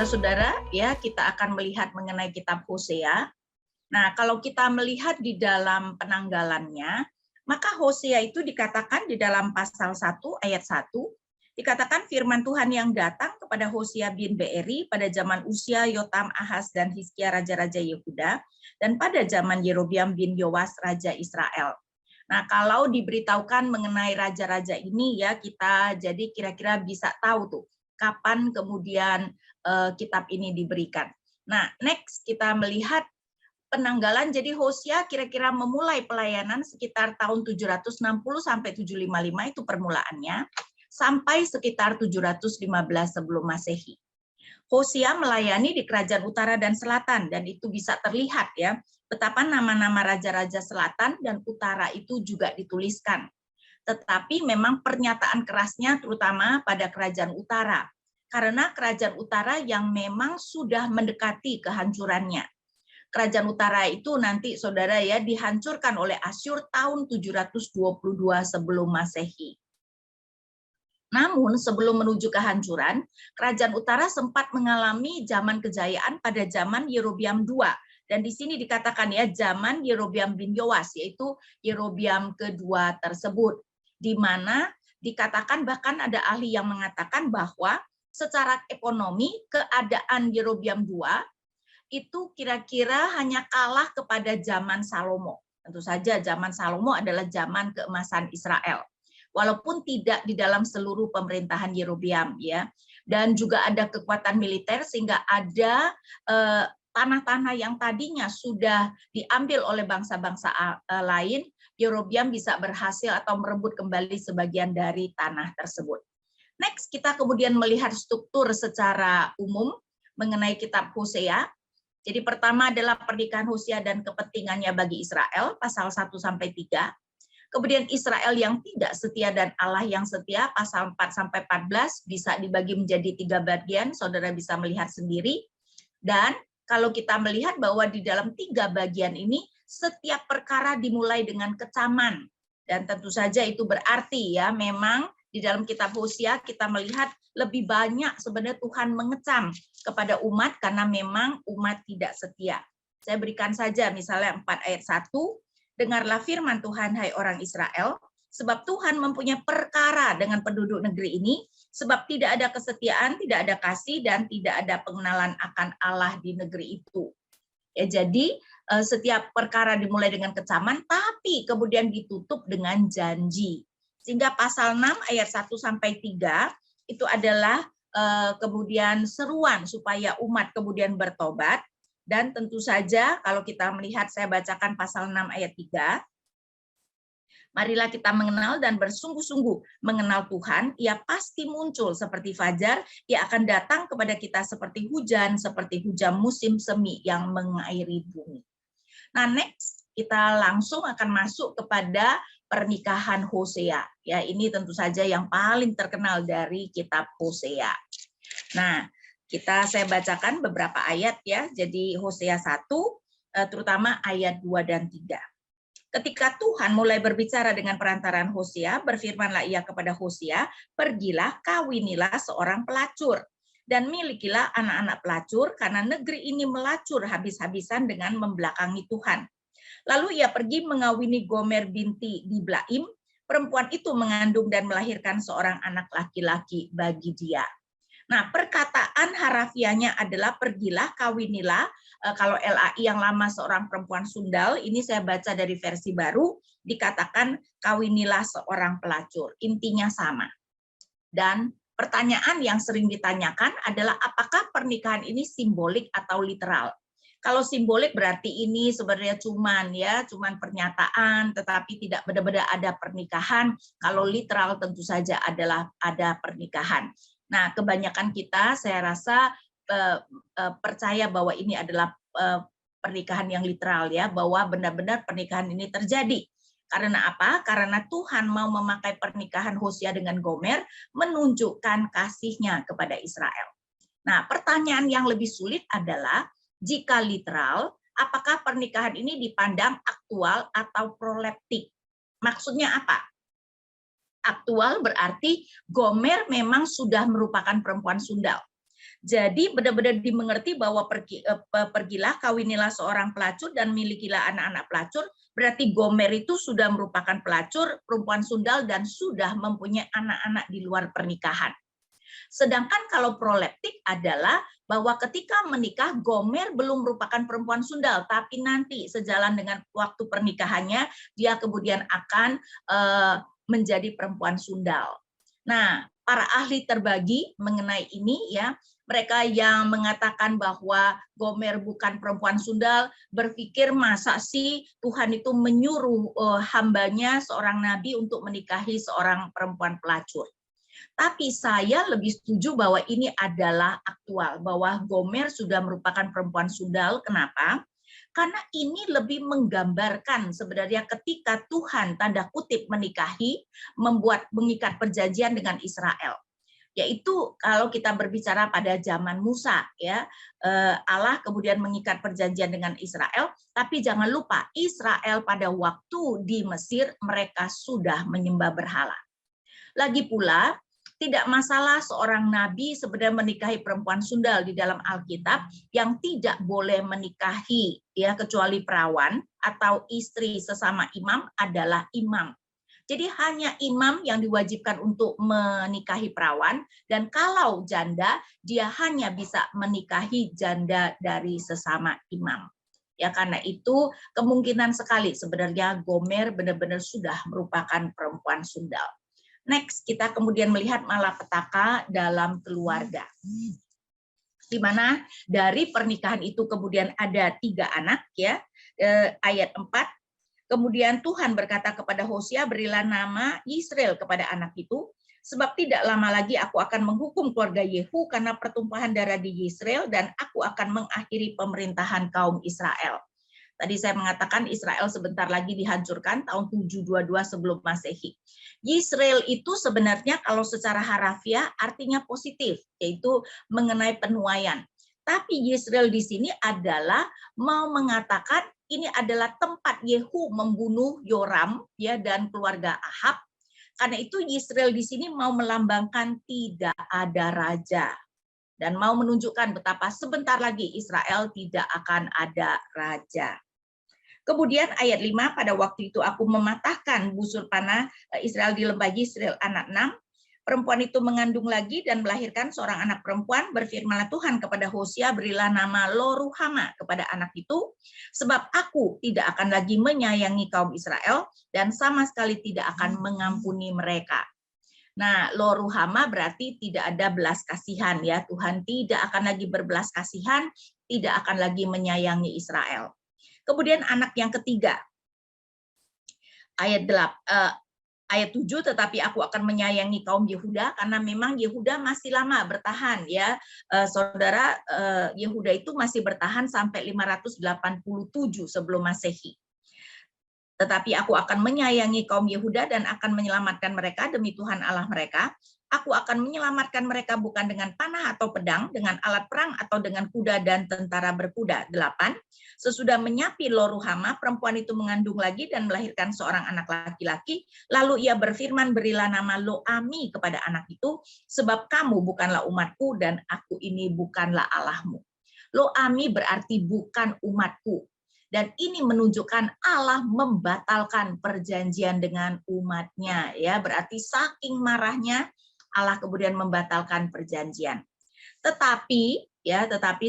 saudara, ya kita akan melihat mengenai kitab Hosea. Nah, kalau kita melihat di dalam penanggalannya, maka Hosea itu dikatakan di dalam pasal 1 ayat 1, dikatakan firman Tuhan yang datang kepada Hosea bin Beeri pada zaman Usia, Yotam, Ahaz, dan Hizkia raja-raja Yehuda, dan pada zaman Yerobiam bin Yoas raja Israel. Nah, kalau diberitahukan mengenai raja-raja ini ya kita jadi kira-kira bisa tahu tuh kapan kemudian kitab ini diberikan. Nah, next kita melihat penanggalan. Jadi Hosea kira-kira memulai pelayanan sekitar tahun 760 sampai 755 itu permulaannya, sampai sekitar 715 sebelum Masehi. Hosea melayani di kerajaan utara dan selatan, dan itu bisa terlihat ya, betapa nama-nama raja-raja selatan dan utara itu juga dituliskan. Tetapi memang pernyataan kerasnya terutama pada kerajaan utara, karena kerajaan utara yang memang sudah mendekati kehancurannya. Kerajaan utara itu nanti saudara ya dihancurkan oleh Asyur tahun 722 sebelum Masehi. Namun sebelum menuju kehancuran, kerajaan utara sempat mengalami zaman kejayaan pada zaman Yerobiam II. Dan di sini dikatakan ya zaman Yerobiam bin Yoas, yaitu Yerobiam kedua tersebut. Di mana dikatakan bahkan ada ahli yang mengatakan bahwa secara ekonomi keadaan Yerobiam II itu kira-kira hanya kalah kepada zaman Salomo. Tentu saja zaman Salomo adalah zaman keemasan Israel. Walaupun tidak di dalam seluruh pemerintahan Yerobiam ya. Dan juga ada kekuatan militer sehingga ada tanah-tanah yang tadinya sudah diambil oleh bangsa-bangsa lain, Yerobiam bisa berhasil atau merebut kembali sebagian dari tanah tersebut. Next, kita kemudian melihat struktur secara umum mengenai kitab Hosea. Jadi pertama adalah pernikahan Hosea dan kepentingannya bagi Israel, pasal 1-3. Kemudian Israel yang tidak setia dan Allah yang setia, pasal 4-14, bisa dibagi menjadi 3 bagian, saudara bisa melihat sendiri. Dan kalau kita melihat bahwa di dalam 3 bagian ini, setiap perkara dimulai dengan kecaman. Dan tentu saja itu berarti ya memang di dalam kitab Hosea kita melihat lebih banyak sebenarnya Tuhan mengecam kepada umat karena memang umat tidak setia. Saya berikan saja misalnya 4 ayat 1, dengarlah firman Tuhan hai orang Israel, sebab Tuhan mempunyai perkara dengan penduduk negeri ini, sebab tidak ada kesetiaan, tidak ada kasih, dan tidak ada pengenalan akan Allah di negeri itu. Ya, jadi setiap perkara dimulai dengan kecaman, tapi kemudian ditutup dengan janji. Sehingga pasal 6 ayat 1-3 itu adalah kemudian seruan supaya umat kemudian bertobat. Dan tentu saja kalau kita melihat, saya bacakan pasal 6 ayat 3. Marilah kita mengenal dan bersungguh-sungguh mengenal Tuhan, ia pasti muncul seperti fajar, ia akan datang kepada kita seperti hujan musim semi yang mengairi bumi. Nah, next kita langsung akan masuk kepada pernikahan Hosea. Ya, ini tentu saja yang paling terkenal dari kitab Hosea. Nah, saya bacakan beberapa ayat ya. Jadi Hosea 1 terutama ayat 2 dan 3. Ketika Tuhan mulai berbicara dengan perantaran Hosea, berfirmanlah ia kepada Hosea, pergilah, kawinilah seorang pelacur, dan milikilah anak-anak pelacur, karena negeri ini melacur habis-habisan dengan membelakangi Tuhan. Lalu ia pergi mengawini Gomer binti Diblaim, perempuan itu mengandung dan melahirkan seorang anak laki-laki bagi dia. Nah, perkataan harafiahnya adalah pergilah, kawinilah. Kalau LAI yang lama seorang perempuan sundal, ini saya baca dari versi baru, dikatakan kawinilah seorang pelacur. Intinya sama. Dan pertanyaan yang sering ditanyakan adalah apakah pernikahan ini simbolik atau literal? Kalau simbolik berarti ini sebenarnya cuman pernyataan, tetapi tidak benar-benar ada pernikahan. Kalau literal tentu saja adalah ada pernikahan. Nah, kebanyakan kita saya rasa percaya bahwa ini adalah pernikahan yang literal ya, bahwa benar-benar pernikahan ini terjadi. Karena apa? Karena Tuhan mau memakai pernikahan Hosea dengan Gomer menunjukkan kasihnya kepada Israel. Nah, pertanyaan yang lebih sulit adalah jika literal, apakah pernikahan ini dipandang aktual atau proleptik? Maksudnya apa? Aktual berarti Gomer memang sudah merupakan perempuan sundal. Jadi benar-benar dimengerti bahwa pergilah, kawinilah seorang pelacur dan milikilah anak-anak pelacur. Berarti Gomer itu sudah merupakan pelacur, perempuan sundal, dan sudah mempunyai anak-anak di luar pernikahan. Sedangkan kalau proleptik adalah bahwa ketika menikah, Gomer belum merupakan perempuan sundal, tapi nanti sejalan dengan waktu pernikahannya, dia kemudian akan menjadi perempuan sundal. Nah, para ahli terbagi mengenai ini ya. Mereka yang mengatakan bahwa Gomer bukan perempuan sundal berpikir masa sih Tuhan itu menyuruh hambanya seorang nabi untuk menikahi seorang perempuan pelacur. Tapi saya lebih setuju bahwa ini adalah aktual, bahwa Gomer sudah merupakan perempuan sundal. Kenapa? Karena ini lebih menggambarkan sebenarnya ketika Tuhan tanda kutip menikahi, mengikat perjanjian dengan Israel. Yaitu kalau kita berbicara pada zaman Musa, ya Allah kemudian mengikat perjanjian dengan Israel, tapi jangan lupa Israel pada waktu di Mesir mereka sudah menyembah berhala. Lagi pula tidak masalah seorang nabi sebenarnya menikahi perempuan sundal di dalam Alkitab, yang tidak boleh menikahi ya kecuali perawan atau istri sesama imam adalah imam. Jadi hanya imam yang diwajibkan untuk menikahi perawan, dan kalau janda dia hanya bisa menikahi janda dari sesama imam. Ya karena itu kemungkinan sekali sebenarnya Gomer benar-benar sudah merupakan perempuan sundal. Next, kita kemudian melihat malapetaka dalam keluarga. Di mana dari pernikahan itu kemudian ada 3 anak ya. Ayat 4. Kemudian Tuhan berkata kepada Hosea, berilah nama Yisrael kepada anak itu, sebab tidak lama lagi aku akan menghukum keluarga Yehu karena pertumpahan darah di Yisrael, dan aku akan mengakhiri pemerintahan kaum Israel. Tadi saya mengatakan Israel sebentar lagi dihancurkan tahun 722 sebelum Masehi. Yisrael itu sebenarnya kalau secara harafiah artinya positif, yaitu mengenai penuaian. Tapi Yisrael di sini adalah mau mengatakan ini adalah tempat Yehu membunuh Yoram ya dan keluarga Ahab. Karena itu Yisrael di sini mau melambangkan tidak ada raja dan mau menunjukkan betapa sebentar lagi Israel tidak akan ada raja. Kemudian ayat 5, pada waktu itu aku mematahkan busur panah Israel di lembah Yisrael anak 6. Perempuan itu mengandung lagi dan melahirkan seorang anak perempuan. Berfirmanlah Tuhan kepada Hosea, berilah nama Lo-ruhama kepada anak itu, sebab aku tidak akan lagi menyayangi kaum Israel dan sama sekali tidak akan mengampuni mereka. Nah, Lo-ruhama berarti tidak ada belas kasihan ya. Tuhan tidak akan lagi berbelas kasihan, tidak akan lagi menyayangi Israel. Kemudian anak yang ketiga, ayat 7, tetapi aku akan menyayangi kaum Yehuda, karena memang Yehuda masih lama bertahan ya. Saudara, Yehuda itu masih bertahan sampai 587 sebelum Masehi. Tetapi aku akan menyayangi kaum Yehuda dan akan menyelamatkan mereka demi Tuhan Allah mereka. Aku akan menyelamatkan mereka bukan dengan panah atau pedang, dengan alat perang atau dengan kuda dan tentara berkuda. 8. Sesudah menyapi Lo-ruhama, perempuan itu mengandung lagi dan melahirkan seorang anak laki-laki. Lalu ia berfirman, berilah nama Lo-ami kepada anak itu, sebab kamu bukanlah umatku dan aku ini bukanlah Allahmu. Lo-ami berarti bukan umatku. Dan ini menunjukkan Allah membatalkan perjanjian dengan umatnya. Ya, berarti saking marahnya Allah kemudian membatalkan perjanjian. Tetapi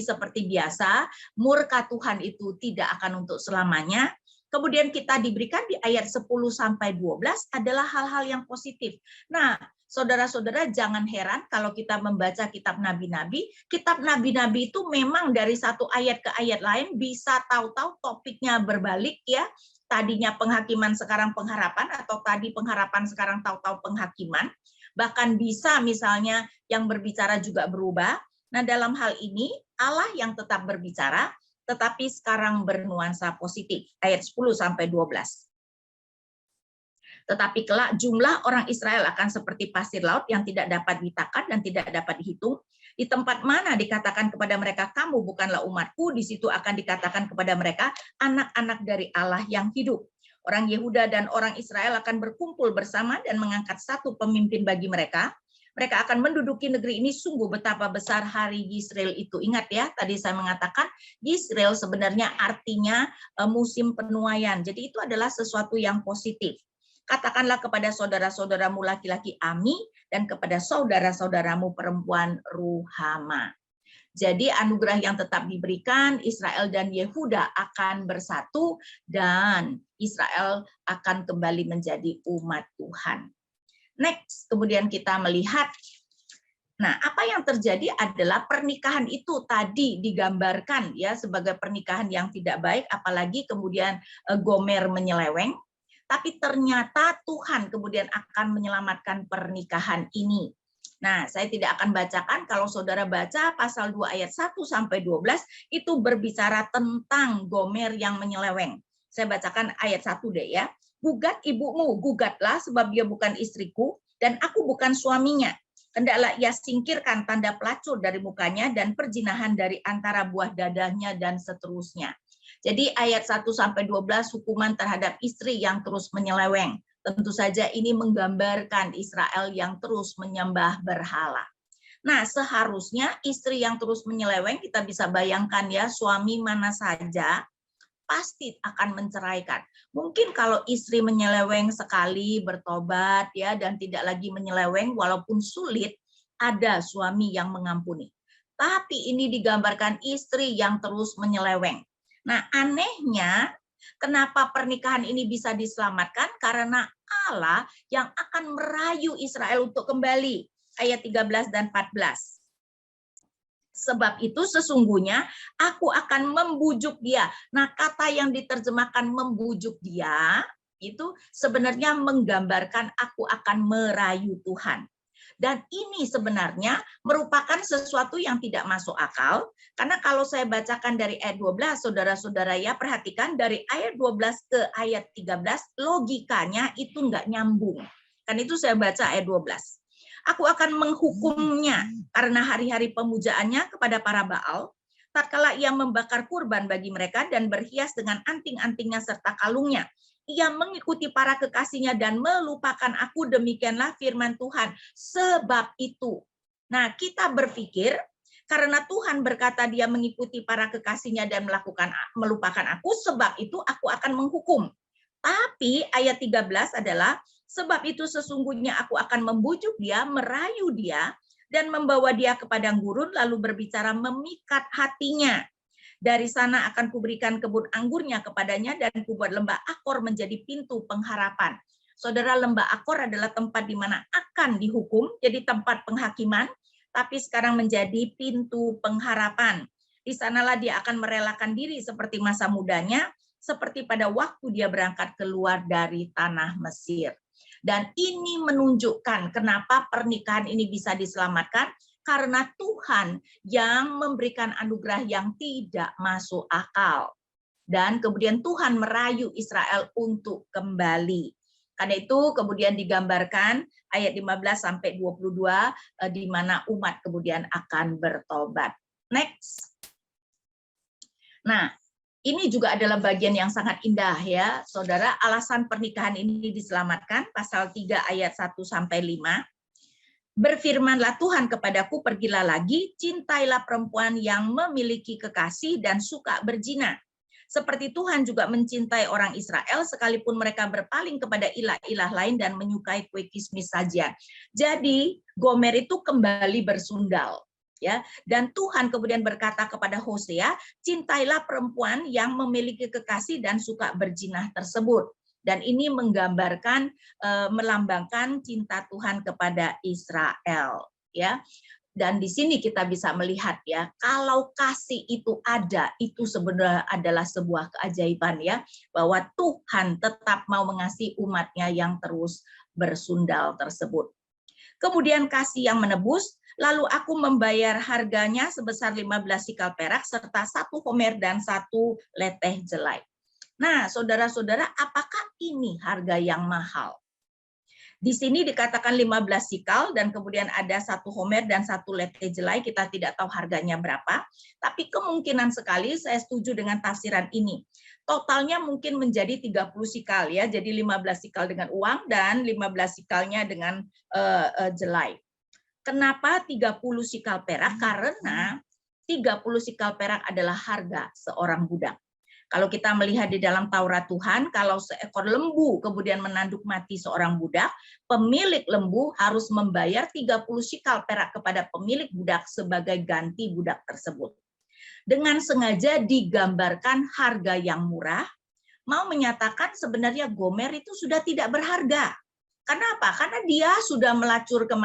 seperti biasa, murka Tuhan itu tidak akan untuk selamanya. Kemudian kita diberikan di ayat 10 sampai 12 adalah hal-hal yang positif. Nah, saudara-saudara jangan heran kalau kita membaca kitab nabi-nabi itu memang dari satu ayat ke ayat lain bisa tahu-tahu topiknya berbalik ya. Tadinya penghakiman sekarang pengharapan, atau tadi pengharapan sekarang tahu-tahu penghakiman. Bahkan bisa misalnya yang berbicara juga berubah. Nah, dalam hal ini Allah yang tetap berbicara, tetapi sekarang bernuansa positif. Ayat 10 sampai 12. Tetapi kelak jumlah orang Israel akan seperti pasir laut yang tidak dapat ditakar dan tidak dapat dihitung. Di tempat mana dikatakan kepada mereka, kamu bukanlah umatku, di situ akan dikatakan kepada mereka, anak-anak dari Allah yang hidup. Orang Yehuda dan orang Israel akan berkumpul bersama dan mengangkat satu pemimpin bagi mereka. Mereka akan menduduki negeri ini, sungguh betapa besar hari Yisrael itu. Ingat ya, tadi saya mengatakan Yisrael sebenarnya artinya musim penuaian. Jadi itu adalah sesuatu yang positif. Katakanlah kepada saudara-saudaramu laki-laki Ami dan kepada saudara-saudaramu perempuan Ruhama. Jadi anugerah yang tetap diberikan, Israel dan Yehuda akan bersatu dan Israel akan kembali menjadi umat Tuhan. Next, kemudian kita melihat, nah apa yang terjadi adalah pernikahan itu tadi digambarkan ya sebagai pernikahan yang tidak baik, apalagi kemudian Gomer menyeleweng, tapi ternyata Tuhan kemudian akan menyelamatkan pernikahan ini. Nah, saya tidak akan bacakan, kalau saudara baca pasal 2 ayat 1 sampai 12 itu berbicara tentang Gomer yang menyeleweng. Saya bacakan ayat 1 deh ya. Gugat ibumu, gugatlah sebab dia bukan istriku dan aku bukan suaminya. Hendaklah ia singkirkan tanda pelacur dari mukanya dan perzinahan dari antara buah dadanya dan seterusnya. Jadi ayat 1 sampai 12 hukuman terhadap istri yang terus menyeleweng. Tentu saja ini menggambarkan Israel yang terus menyembah berhala. Nah, seharusnya istri yang terus menyeleweng, kita bisa bayangkan ya, suami mana saja pasti akan menceraikan. Mungkin kalau istri menyeleweng sekali, bertobat ya, dan tidak lagi menyeleweng, walaupun sulit, ada suami yang mengampuni. Tapi ini digambarkan istri yang terus menyeleweng. Nah, anehnya, kenapa pernikahan ini bisa diselamatkan? Karena Allah yang akan merayu Israel untuk kembali. Ayat 13 dan 14. Sebab itu sesungguhnya aku akan membujuk dia. Nah, kata yang diterjemahkan membujuk dia itu sebenarnya menggambarkan aku akan merayu Tuhan. Dan ini sebenarnya merupakan sesuatu yang tidak masuk akal, karena kalau saya bacakan dari ayat 12, saudara-saudara ya, perhatikan dari ayat 12 ke ayat 13, logikanya itu nggak nyambung. Kan itu saya baca ayat 12. Aku akan menghukumnya karena hari-hari pemujaannya kepada para Baal, tatkala ia membakar kurban bagi mereka dan berhias dengan anting-antingnya serta kalungnya. Ia mengikuti para kekasihnya dan melupakan aku, demikianlah firman Tuhan. Sebab itu. Nah, kita berpikir karena Tuhan berkata dia mengikuti para kekasihnya dan melupakan aku, sebab itu aku akan menghukum. Tapi ayat 13 adalah sebab itu sesungguhnya aku akan membujuk dia, merayu dia, dan membawa dia ke padang gurun, lalu berbicara memikat hatinya. Dari sana akan kuberikan kebun anggurnya kepadanya dan kubuat lembah Akor menjadi pintu pengharapan. Saudara, lembah Akor adalah tempat di mana akan dihukum, jadi tempat penghakiman, tapi sekarang menjadi pintu pengharapan. Di sanalah dia akan merelakan diri seperti masa mudanya, seperti pada waktu dia berangkat keluar dari tanah Mesir. Dan ini menunjukkan kenapa pernikahan ini bisa diselamatkan, karena Tuhan yang memberikan anugerah yang tidak masuk akal. Dan kemudian Tuhan merayu Israel untuk kembali. Karena itu kemudian digambarkan ayat 15 sampai 22 di mana umat kemudian akan bertobat. Next. Nah, ini juga adalah bagian yang sangat indah ya, Saudara. Alasan pernikahan ini diselamatkan pasal 3 ayat 1 sampai 5. Berfirmanlah Tuhan kepadaku, pergilah lagi, cintailah perempuan yang memiliki kekasih dan suka berzina. Seperti Tuhan juga mencintai orang Israel, sekalipun mereka berpaling kepada ilah-ilah lain dan menyukai kue kismis sajian. Jadi Gomer itu kembali bersundal. Ya, dan Tuhan kemudian berkata kepada Hosea, cintailah perempuan yang memiliki kekasih dan suka berzina tersebut. Dan ini menggambarkan, melambangkan cinta Tuhan kepada Israel, ya. Dan di sini kita bisa melihat ya, kalau kasih itu ada, itu sebenarnya adalah sebuah keajaiban ya, bahwa Tuhan tetap mau mengasihi umatnya yang terus bersundal tersebut. Kemudian kasih yang menebus, lalu aku membayar harganya sebesar 15 sikal perak serta 1 homer dan 1 leteh jelai. Nah, saudara-saudara, apakah ini harga yang mahal? Di sini dikatakan 15 sikal dan kemudian ada 1 homer dan 1 leteh jelai, kita tidak tahu harganya berapa, tapi kemungkinan sekali saya setuju dengan tafsiran ini. Totalnya mungkin menjadi 30 sikal ya, jadi 15 sikal dengan uang dan 15 sikalnya dengan jelai. Kenapa 30 sikal perak? Karena 30 sikal perak adalah harga seorang budak. Kalau kita melihat di dalam Taurat Tuhan, kalau seekor lembu kemudian menanduk mati seorang budak, pemilik lembu harus membayar 30 sikal perak kepada pemilik budak sebagai ganti budak tersebut. Dengan sengaja digambarkan harga yang murah, mau menyatakan sebenarnya Gomer itu sudah tidak berharga. Kenapa? Karena dia sudah melacur ke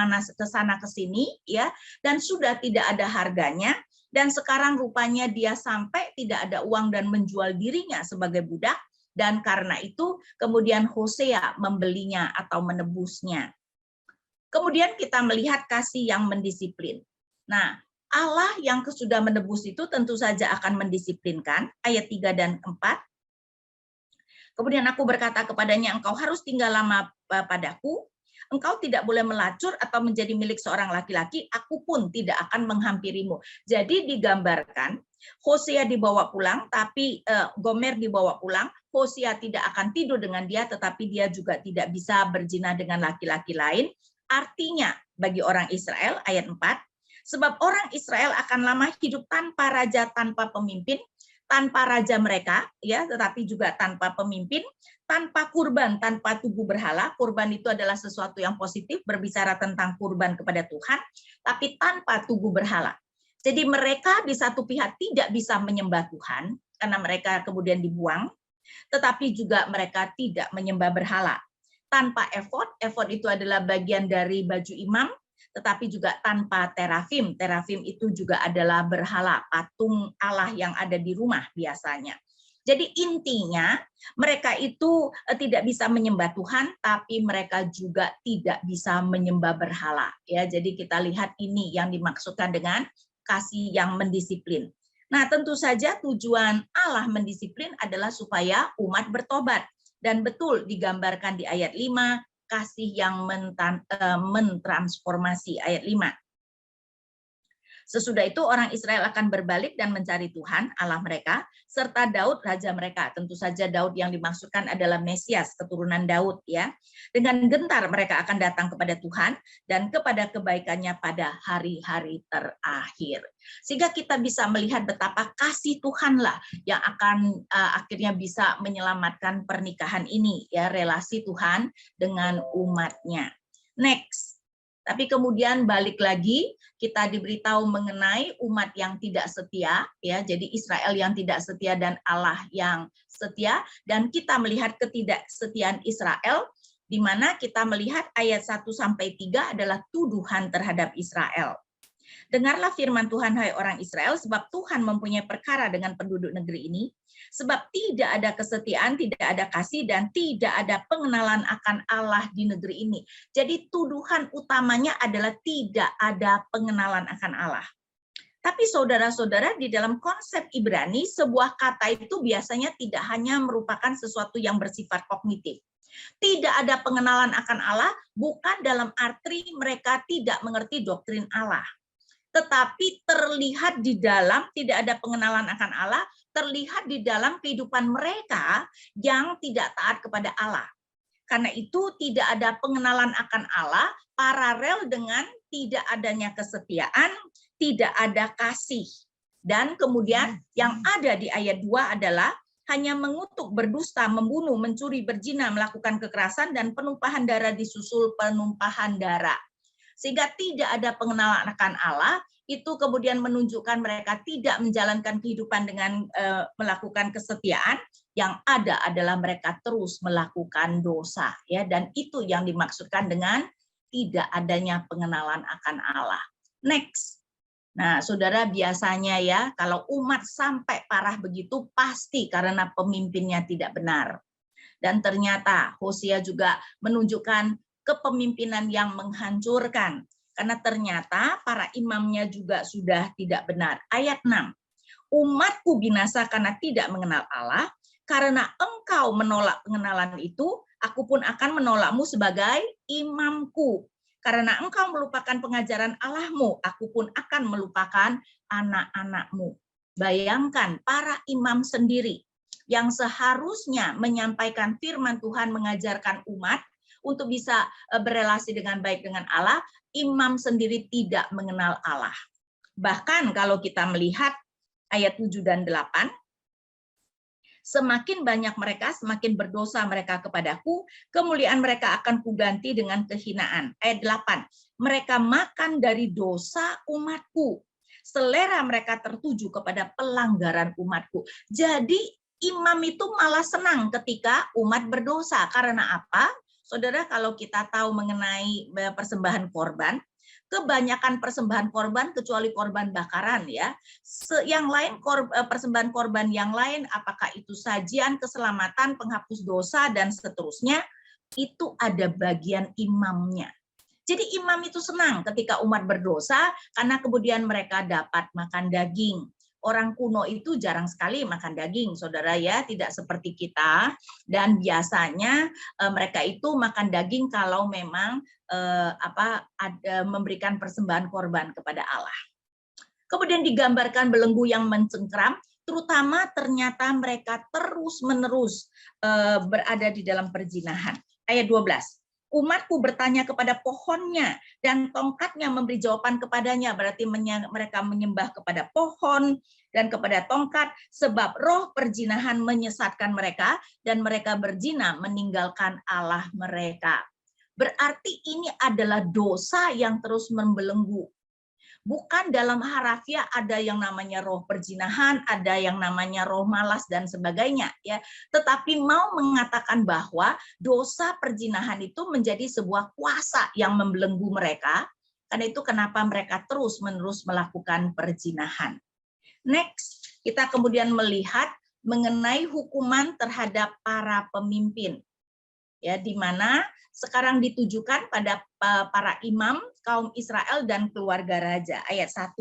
sana ke sini ya, dan sudah tidak ada harganya, dan sekarang rupanya dia sampai tidak ada uang dan menjual dirinya sebagai budak, dan karena itu kemudian Hosea membelinya atau menebusnya. Kemudian kita melihat kasih yang mendisiplin. Nah, Allah yang sudah menebus itu tentu saja akan mendisiplinkan, ayat 3 dan 4. Kemudian aku berkata kepadanya, engkau harus tinggal lama padaku, engkau tidak boleh melacur atau menjadi milik seorang laki-laki, aku pun tidak akan menghampirimu. Jadi digambarkan, Hosea dibawa pulang, tapi Gomer dibawa pulang, Hosea tidak akan tidur dengan dia, tetapi dia juga tidak bisa berzina dengan laki-laki lain. Artinya, bagi orang Israel, ayat 4, sebab orang Israel akan lama hidup tanpa raja, tanpa pemimpin, tanpa raja mereka, ya, tetapi juga tanpa pemimpin, tanpa kurban, tanpa tugu berhala. Kurban itu adalah sesuatu yang positif, berbicara tentang kurban kepada Tuhan, tapi tanpa tugu berhala. Jadi mereka di satu pihak tidak bisa menyembah Tuhan, karena mereka kemudian dibuang, tetapi juga mereka tidak menyembah berhala. Tanpa efod, efod itu adalah bagian dari baju imam, tetapi juga tanpa terafim. Terafim itu juga adalah berhala, patung Allah yang ada di rumah biasanya. Jadi intinya mereka itu tidak bisa menyembah Tuhan, tapi mereka juga tidak bisa menyembah berhala. Ya, jadi kita lihat ini yang dimaksudkan dengan kasih yang mendisiplin. Nah, tentu saja tujuan Allah mendisiplin adalah supaya umat bertobat. Dan betul digambarkan di ayat 5, kasih yang mentransformasi, ayat 5. Sesudah itu orang Israel akan berbalik dan mencari Tuhan Allah mereka, serta Daud raja mereka. Tentu saja Daud yang dimaksudkan adalah Mesias, keturunan Daud ya. Dengan gentar mereka akan datang kepada Tuhan dan kepada kebaikannya pada hari-hari terakhir. Sehingga kita bisa melihat betapa kasih Tuhanlah yang akan akhirnya bisa menyelamatkan pernikahan ini ya, relasi Tuhan dengan umatnya. Next. Tapi kemudian balik lagi kita diberitahu mengenai umat yang tidak setia ya, jadi Israel yang tidak setia dan Allah yang setia, dan kita melihat ketidaksetiaan Israel di mana kita melihat ayat 1 sampai 3 adalah tuduhan terhadap Israel. Dengarlah firman Tuhan hai orang Israel, sebab Tuhan mempunyai perkara dengan penduduk negeri ini, sebab tidak ada kesetiaan, tidak ada kasih, dan tidak ada pengenalan akan Allah di negeri ini. Jadi tuduhan utamanya adalah tidak ada pengenalan akan Allah. Tapi saudara-saudara, di dalam konsep Ibrani, sebuah kata itu biasanya tidak hanya merupakan sesuatu yang bersifat kognitif. Tidak ada pengenalan akan Allah, bukan dalam arti mereka tidak mengerti doktrin Allah. Tetapi terlihat di dalam tidak ada pengenalan akan Allah, terlihat di dalam kehidupan mereka yang tidak taat kepada Allah. Karena itu tidak ada pengenalan akan Allah, paralel dengan tidak adanya kesetiaan, tidak ada kasih. Dan kemudian yang ada di ayat 2 adalah hanya mengutuk, berdusta, membunuh, mencuri, berzina, melakukan kekerasan, dan penumpahan darah disusul penumpahan darah. Sehingga tidak ada pengenalan akan Allah, itu kemudian menunjukkan mereka tidak menjalankan kehidupan dengan melakukan kesetiaan, yang ada adalah mereka terus melakukan dosa ya, dan itu yang dimaksudkan dengan tidak adanya pengenalan akan Allah. Next. Nah, saudara, biasanya ya kalau umat sampai parah begitu pasti karena pemimpinnya tidak benar. Dan ternyata Hosea juga menunjukkan kepemimpinan yang menghancurkan. Karena ternyata para imamnya juga sudah tidak benar. Ayat 6. Umatku binasa karena tidak mengenal Allah, karena engkau menolak pengenalan itu, aku pun akan menolakmu sebagai imamku. Karena engkau melupakan pengajaran Allahmu, aku pun akan melupakan anak-anakmu. Bayangkan para imam sendiri yang seharusnya menyampaikan firman Tuhan, mengajarkan umat, untuk bisa berelasi dengan baik dengan Allah, imam sendiri tidak mengenal Allah. Bahkan kalau kita melihat ayat 7 dan 8, semakin banyak mereka, semakin berdosa mereka kepadaku, kemuliaan mereka akan kuganti dengan kehinaan. Ayat 8, mereka makan dari dosa umatku. Selera mereka tertuju kepada pelanggaran umatku. Jadi imam itu malah senang ketika umat berdosa. Karena apa? Saudara, kalau kita tahu mengenai persembahan korban, kebanyakan persembahan korban kecuali korban bakaran ya. Yang lain persembahan korban yang lain, apakah itu sajian keselamatan, penghapus dosa dan seterusnya, itu ada bagian imamnya. Jadi imam itu senang ketika umat berdosa karena kemudian mereka dapat makan daging. Orang kuno itu jarang sekali makan daging, saudara ya, tidak seperti kita. Dan biasanya mereka itu makan daging kalau memang memberikan persembahan korban kepada Allah. Kemudian digambarkan belenggu yang mencengkram, terutama ternyata mereka terus-menerus berada di dalam perzinahan. Ayat 12. Umatku bertanya kepada pohonnya dan tongkatnya memberi jawaban kepadanya. Berarti mereka menyembah kepada pohon dan kepada tongkat, sebab roh perzinahan menyesatkan mereka dan mereka berzina meninggalkan Allah mereka. Berarti ini adalah dosa yang terus membelenggu. Bukan dalam harafiah ada yang namanya roh perzinahan, ada yang namanya roh malas dan sebagainya ya. Tetapi mau mengatakan bahwa dosa perzinahan itu menjadi sebuah kuasa yang membelenggu mereka. Karena itu kenapa mereka terus-menerus melakukan perzinahan. Next, kita kemudian melihat mengenai hukuman terhadap para pemimpin. Ya, di mana sekarang ditujukan pada para imam kaum Israel dan keluarga raja. Ayat 1.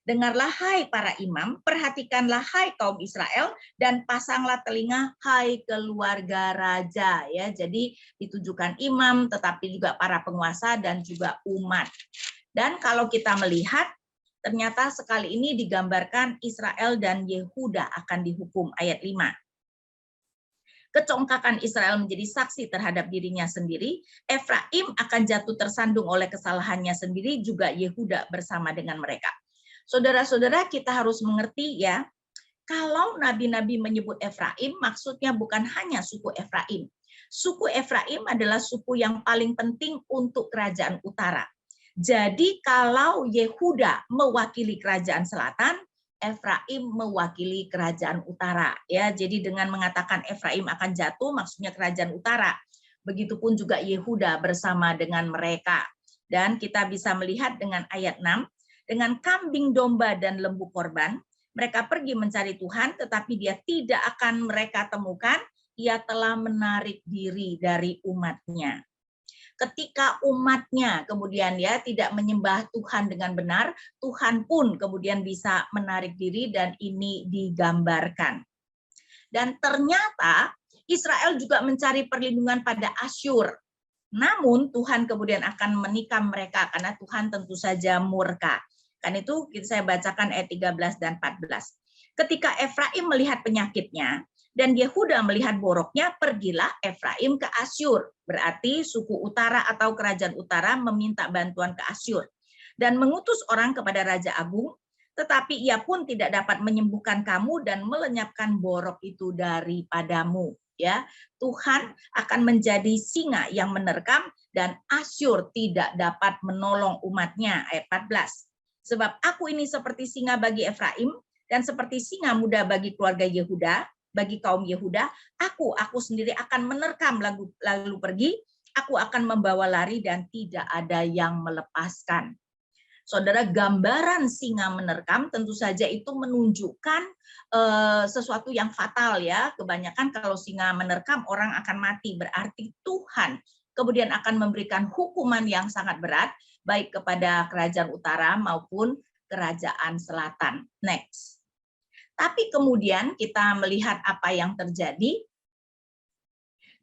Dengarlah hai para imam, perhatikanlah hai kaum Israel dan pasanglah telinga hai keluarga raja ya. Jadi ditujukan imam tetapi juga para penguasa dan juga umat. Dan kalau kita melihat ternyata sekali ini digambarkan Israel dan Yehuda akan dihukum. Ayat 5. Kecongkakan Israel menjadi saksi terhadap dirinya sendiri, Efraim akan jatuh tersandung oleh kesalahannya sendiri, juga Yehuda bersama dengan mereka. Saudara-saudara, kita harus mengerti ya, kalau nabi-nabi menyebut Efraim, maksudnya bukan hanya suku Efraim. Suku Efraim adalah suku yang paling penting untuk kerajaan utara. Jadi kalau Yehuda mewakili kerajaan selatan, Efraim mewakili kerajaan utara ya. Jadi dengan mengatakan Efraim akan jatuh maksudnya kerajaan utara. Begitupun juga Yehuda bersama dengan mereka. Dan kita bisa melihat dengan ayat 6, dengan kambing domba dan lembu korban, mereka pergi mencari Tuhan tetapi dia tidak akan mereka temukan, ia telah menarik diri dari umatnya. Ketika umatnya kemudian ya tidak menyembah Tuhan dengan benar, Tuhan pun kemudian bisa menarik diri dan ini digambarkan. Dan ternyata Israel juga mencari perlindungan pada Asyur. Namun Tuhan kemudian akan menikam mereka karena Tuhan tentu saja murka. Kan itu saya bacakan ayat 13 dan 14. Ketika Efraim melihat penyakitnya, dan Yehuda melihat boroknya, pergilah Efraim ke Asyur. Berarti suku utara atau kerajaan utara meminta bantuan ke Asyur. Dan mengutus orang kepada Raja Agung, tetapi ia pun tidak dapat menyembuhkan kamu dan melenyapkan borok itu daripadamu. Ya, Tuhan akan menjadi singa yang menerkam dan Asyur tidak dapat menolong umatnya. Ayat 14. Sebab aku ini seperti singa bagi Efraim dan seperti singa muda bagi keluarga Yehuda, bagi kaum Yehuda, aku sendiri akan menerkam lalu pergi, aku akan membawa lari dan tidak ada yang melepaskan. Saudara, gambaran singa menerkam tentu saja itu menunjukkan sesuatu yang fatal ya. Kebanyakan kalau singa menerkam orang akan mati, berarti Tuhan kemudian akan memberikan hukuman yang sangat berat baik kepada kerajaan utara maupun kerajaan selatan. Next. Tapi kemudian kita melihat apa yang terjadi,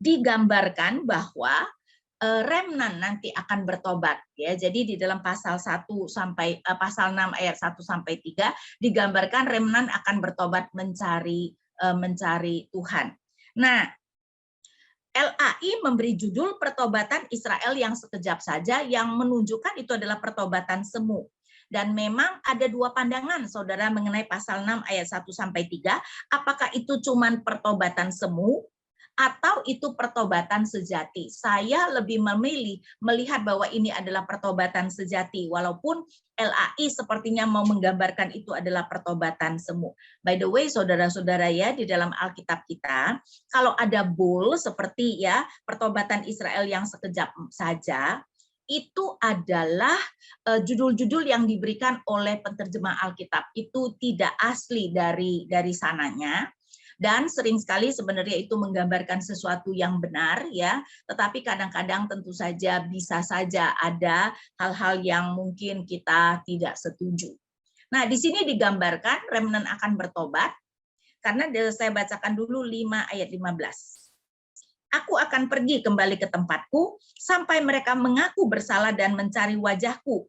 digambarkan bahwa remnan nanti akan bertobat ya. Jadi di dalam pasal 1 sampai pasal 6 ayat 1 sampai 3 digambarkan remnan akan bertobat mencari Tuhan. Nah, LAI memberi judul pertobatan Israel yang sekejap saja, yang menunjukkan itu adalah pertobatan semu. Dan memang ada dua pandangan saudara mengenai pasal 6 ayat 1 sampai 3, apakah itu cuman pertobatan semu atau itu pertobatan sejati. Saya lebih memilih melihat bahwa ini adalah pertobatan sejati, walaupun LAI sepertinya mau menggambarkan itu adalah pertobatan semu. By the way, saudara-saudara ya, di dalam Alkitab kita, kalau ada bold seperti ya pertobatan Israel yang sekejap saja, itu adalah judul-judul yang diberikan oleh penterjemah Alkitab. Itu tidak asli dari sananya. Dan sering sekali sebenarnya itu menggambarkan sesuatu yang benar ya, tetapi kadang-kadang tentu saja bisa saja ada hal-hal yang mungkin kita tidak setuju. Nah, di sini digambarkan remnant akan bertobat, karena saya bacakan dulu 5 ayat 15. Aku akan pergi kembali ke tempatku sampai mereka mengaku bersalah dan mencari wajahku.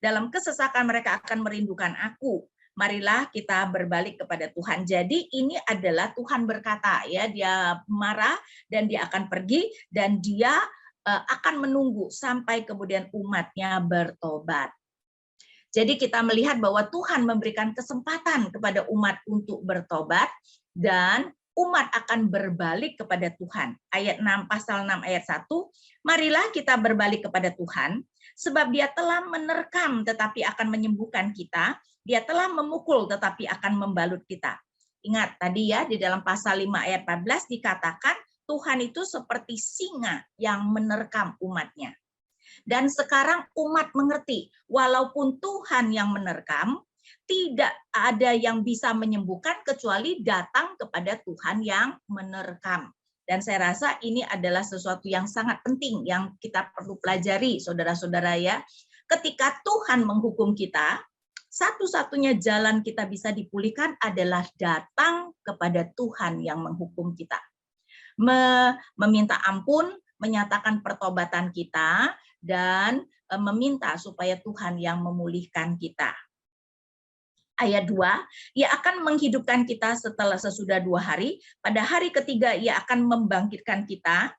Dalam kesesakan mereka akan merindukan aku. Marilah kita berbalik kepada Tuhan. Jadi ini adalah Tuhan berkata ya, dia marah dan dia akan pergi dan dia akan menunggu sampai kemudian umatnya bertobat. Jadi kita melihat bahwa Tuhan memberikan kesempatan kepada umat untuk bertobat dan umat akan berbalik kepada Tuhan. Ayat 6 pasal 6 ayat 1, marilah kita berbalik kepada Tuhan sebab dia telah menerkam tetapi akan menyembuhkan kita, dia telah memukul tetapi akan membalut kita. Ingat tadi ya di dalam pasal 5 ayat 14 dikatakan Tuhan itu seperti singa yang menerkam umatnya. Dan sekarang umat mengerti, walaupun Tuhan yang menerkam, tidak ada yang bisa menyembuhkan kecuali datang kepada Tuhan yang menerkam. Dan saya rasa ini adalah sesuatu yang sangat penting yang kita perlu pelajari, saudara-saudara ya. Ketika Tuhan menghukum kita, satu-satunya jalan kita bisa dipulihkan adalah datang kepada Tuhan yang menghukum kita. Meminta ampun, menyatakan pertobatan kita, dan meminta supaya Tuhan yang memulihkan kita. Ayat 2, ia akan menghidupkan kita sesudah 2 hari, pada hari ketiga ia akan membangkitkan kita,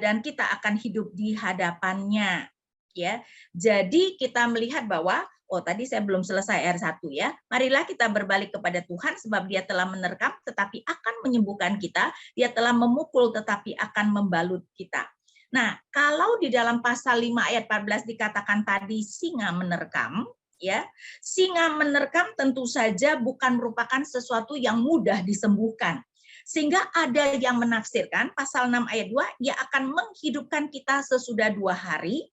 dan kita akan hidup di hadapannya. Ya, jadi kita melihat bahwa, tadi saya belum selesai ayat 1 ya, marilah kita berbalik kepada Tuhan sebab dia telah menerkam tetapi akan menyembuhkan kita, dia telah memukul tetapi akan membalut kita. Nah, kalau di dalam pasal 5 ayat 14 dikatakan tadi singa menerkam, ya, singa menerkam tentu saja bukan merupakan sesuatu yang mudah disembuhkan. Sehingga ada yang menafsirkan pasal 6 ayat 2, ia akan menghidupkan kita sesudah 2 hari,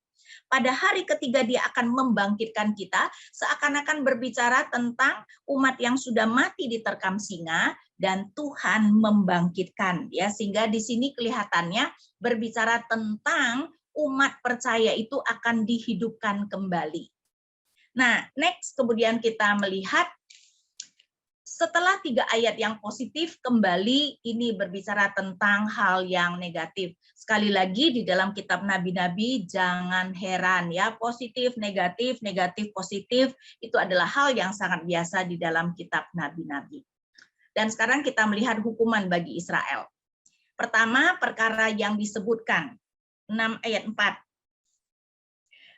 pada hari ketiga dia akan membangkitkan kita, seakan-akan berbicara tentang umat yang sudah mati diterkam singa, dan Tuhan membangkitkan. Ya, sehingga di sini kelihatannya berbicara tentang umat percaya itu akan dihidupkan kembali. Nah, next kemudian kita melihat setelah 3 ayat yang positif, kembali ini berbicara tentang hal yang negatif. Sekali lagi di dalam kitab nabi-nabi jangan heran ya, positif, negatif, negatif, positif itu adalah hal yang sangat biasa di dalam kitab nabi-nabi. Dan sekarang kita melihat hukuman bagi Israel. Pertama, perkara yang disebutkan 6 ayat 4.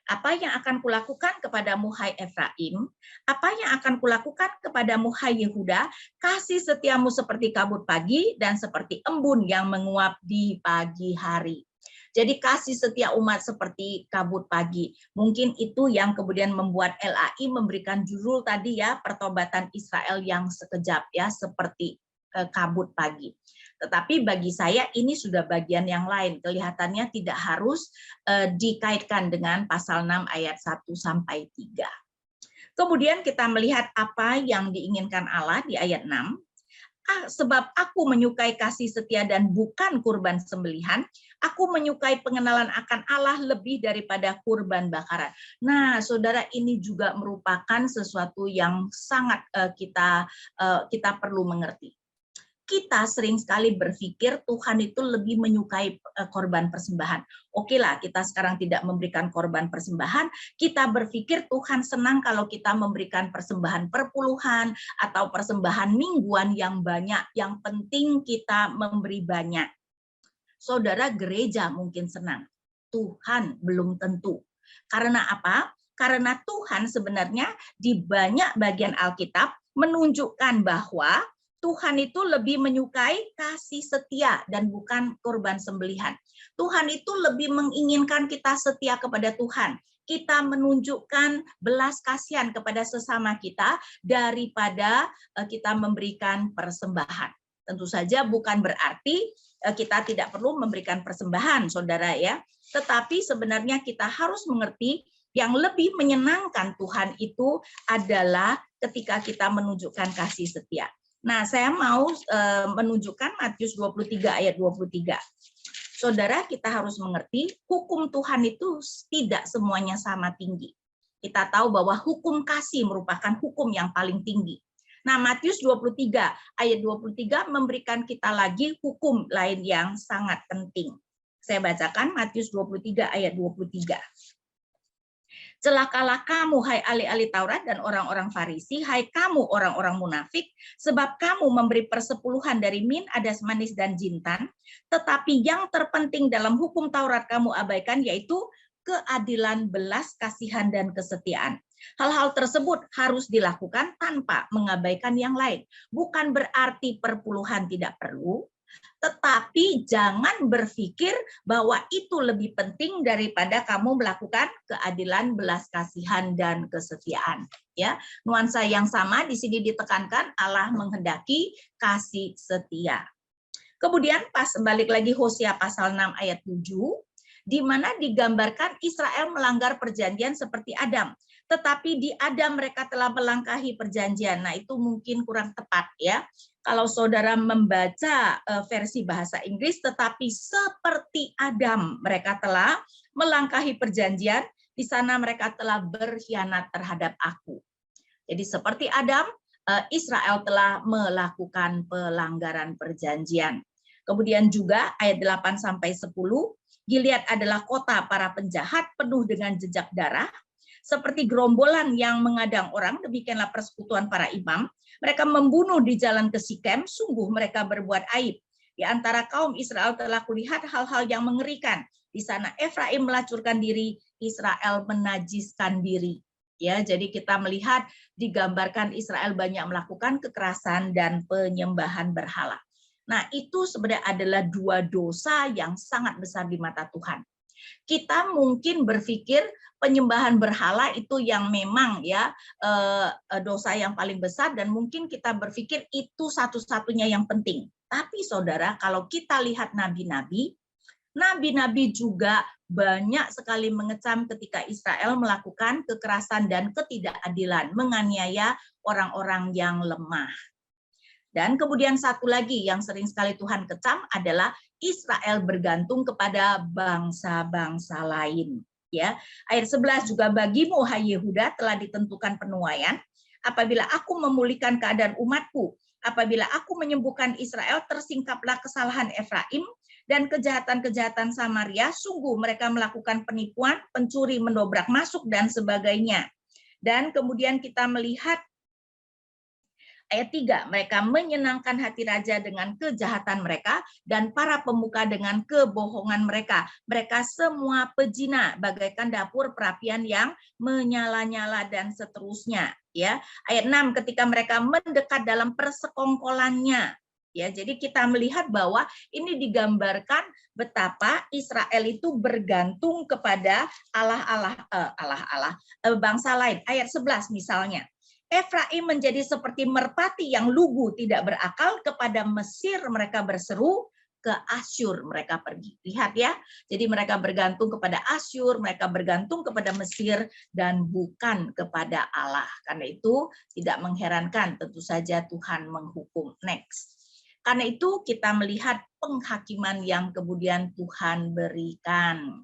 Apa yang akan kulakukan kepadamu hai Efraim? Apa yang akan kulakukan kepadamu hai Yehuda? Kasih setiamu seperti kabut pagi dan seperti embun yang menguap di pagi hari. Jadi kasih setia umat seperti kabut pagi. Mungkin itu yang kemudian membuat LAI memberikan judul tadi ya, pertobatan Israel yang sekejap ya, seperti kabut pagi. Tetapi bagi saya ini sudah bagian yang lain. Kelihatannya tidak harus dikaitkan dengan pasal 6 ayat 1 sampai 3. Kemudian kita melihat apa yang diinginkan Allah di ayat 6. Sebab aku menyukai kasih setia dan bukan kurban sembelihan, aku menyukai pengenalan akan Allah lebih daripada kurban bakaran. Nah, saudara, ini juga merupakan sesuatu yang sangat kita perlu mengerti. Kita sering sekali berpikir Tuhan itu lebih menyukai korban persembahan. Oke lah, kita sekarang tidak memberikan korban persembahan, kita berpikir Tuhan senang kalau kita memberikan persembahan perpuluhan atau persembahan mingguan yang banyak, yang penting kita memberi banyak. Saudara gereja mungkin senang, Tuhan belum tentu. Karena apa? Karena Tuhan sebenarnya di banyak bagian Alkitab menunjukkan bahwa Tuhan itu lebih menyukai kasih setia dan bukan korban sembelihan. Tuhan itu lebih menginginkan kita setia kepada Tuhan. Kita menunjukkan belas kasihan kepada sesama kita daripada kita memberikan persembahan. Tentu saja bukan berarti kita tidak perlu memberikan persembahan, saudara ya. Tetapi sebenarnya kita harus mengerti yang lebih menyenangkan Tuhan itu adalah ketika kita menunjukkan kasih setia. Nah, saya mau menunjukkan Matius 23 ayat 23. Saudara, kita harus mengerti hukum Tuhan itu tidak semuanya sama tinggi. Kita tahu bahwa hukum kasih merupakan hukum yang paling tinggi. Nah, Matius 23 ayat 23 memberikan kita lagi hukum lain yang sangat penting. Saya bacakan Matius 23 ayat 23. Celakalah kamu, hai ahli-ahli Taurat dan orang-orang Farisi, hai kamu orang-orang munafik, sebab kamu memberi persepuluhan dari min, adas manis, dan jintan, tetapi yang terpenting dalam hukum Taurat kamu abaikan, yaitu keadilan, belas kasihan, dan kesetiaan. Hal-hal tersebut harus dilakukan tanpa mengabaikan yang lain. Bukan berarti perpuluhan tidak perlu, tetapi jangan berpikir bahwa itu lebih penting daripada kamu melakukan keadilan, belas kasihan, dan kesetiaan. Ya, nuansa yang sama di sini ditekankan Allah menghendaki kasih setia. Kemudian pas balik lagi Hosea pasal 6 ayat 7, di mana digambarkan Israel melanggar perjanjian seperti Adam. Tetapi di Adam mereka telah melangkahi perjanjian. Nah, itu mungkin kurang tepat ya. Kalau saudara membaca versi bahasa Inggris, tetapi seperti Adam mereka telah melangkahi perjanjian, di sana mereka telah berkhianat terhadap aku. Jadi seperti Adam, Israel telah melakukan pelanggaran perjanjian. Kemudian juga ayat 8-10, Gilead adalah kota para penjahat penuh dengan jejak darah. Seperti gerombolan yang mengadang orang, demikianlah persekutuan para imam. Mereka membunuh di jalan ke Sikem, sungguh mereka berbuat aib. Di antara kaum Israel telah kulihat hal-hal yang mengerikan. Di sana Efraim melacurkan diri, Israel menajiskan diri. Ya, jadi kita melihat digambarkan Israel banyak melakukan kekerasan dan penyembahan berhala. Nah, itu sebenarnya adalah dua dosa yang sangat besar di mata Tuhan. Kita mungkin berpikir penyembahan berhala itu yang memang ya dosa yang paling besar, dan mungkin kita berpikir itu satu-satunya yang penting. Tapi saudara, kalau kita lihat nabi-nabi juga banyak sekali mengecam ketika Israel melakukan kekerasan dan ketidakadilan, menganiaya orang-orang yang lemah. Dan kemudian satu lagi yang sering sekali Tuhan kecam adalah Israel bergantung kepada bangsa-bangsa lain. Ya, ayat 11 juga, bagimu hai Yehuda telah ditentukan penuaian apabila aku memulihkan keadaan umatku, apabila aku menyembuhkan Israel, tersingkaplah kesalahan Efraim dan kejahatan-kejahatan Samaria, sungguh mereka melakukan penipuan, pencuri mendobrak masuk dan sebagainya. Dan kemudian kita melihat ayat 3, mereka menyenangkan hati raja dengan kejahatan mereka dan para pemuka dengan kebohongan mereka. Mereka semua pezina, bagaikan dapur perapian yang menyala-nyala dan seterusnya. Ya, ayat 6, ketika mereka mendekat dalam persekongkolannya. Ya, jadi kita melihat bahwa ini digambarkan betapa Israel itu bergantung kepada Allah-Allah bangsa lain. Ayat 11 misalnya. Efraim menjadi seperti merpati yang lugu tidak berakal, kepada Mesir mereka berseru, ke Asyur mereka pergi. Lihat ya, jadi mereka bergantung kepada Asyur, mereka bergantung kepada Mesir dan bukan kepada Allah. Karena itu tidak mengherankan tentu saja Tuhan menghukum. Next. Karena itu kita melihat penghakiman yang kemudian Tuhan berikan.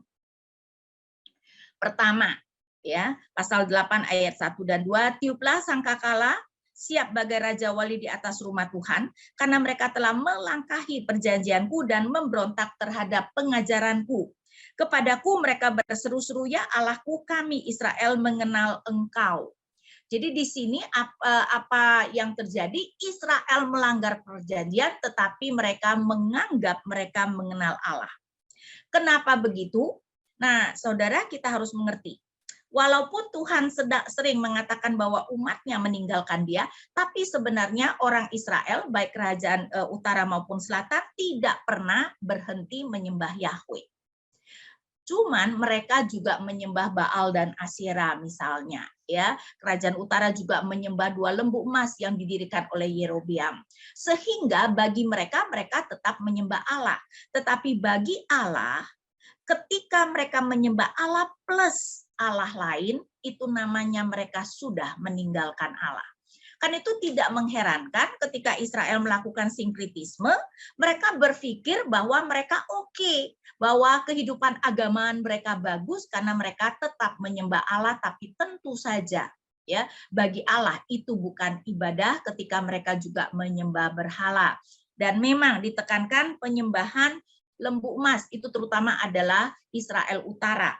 Pertama, ya, pasal 8 ayat 1 dan 2, tiuplah sangkakala, siap bagai raja wali di atas rumah Tuhan, karena mereka telah melangkahi perjanjianku dan memberontak terhadap pengajaranku. Kepadaku mereka berseru-seru, ya Allahku, kami Israel mengenal Engkau. Jadi di sini apa yang terjadi? Israel melanggar perjanjian, tetapi mereka menganggap mereka mengenal Allah. Kenapa begitu? Nah, saudara, kita harus mengerti. Walaupun Tuhan sering mengatakan bahwa umatnya meninggalkan dia, tapi sebenarnya orang Israel, baik kerajaan utara maupun selatan, tidak pernah berhenti menyembah Yahweh. Cuman mereka juga menyembah Baal dan Asyera misalnya, ya. Kerajaan utara juga menyembah dua lembu emas yang didirikan oleh Yerobeam. Sehingga bagi mereka tetap menyembah Allah. Tetapi bagi Allah, ketika mereka menyembah Allah plus Allah lain, itu namanya mereka sudah meninggalkan Allah. Kan itu tidak mengherankan ketika Israel melakukan sinkretisme, mereka berpikir bahwa mereka oke, bahwa kehidupan agamaan mereka bagus karena mereka tetap menyembah Allah, tapi tentu saja ya bagi Allah itu bukan ibadah ketika mereka juga menyembah berhala. Dan memang ditekankan penyembahan lembu emas itu terutama adalah Israel Utara.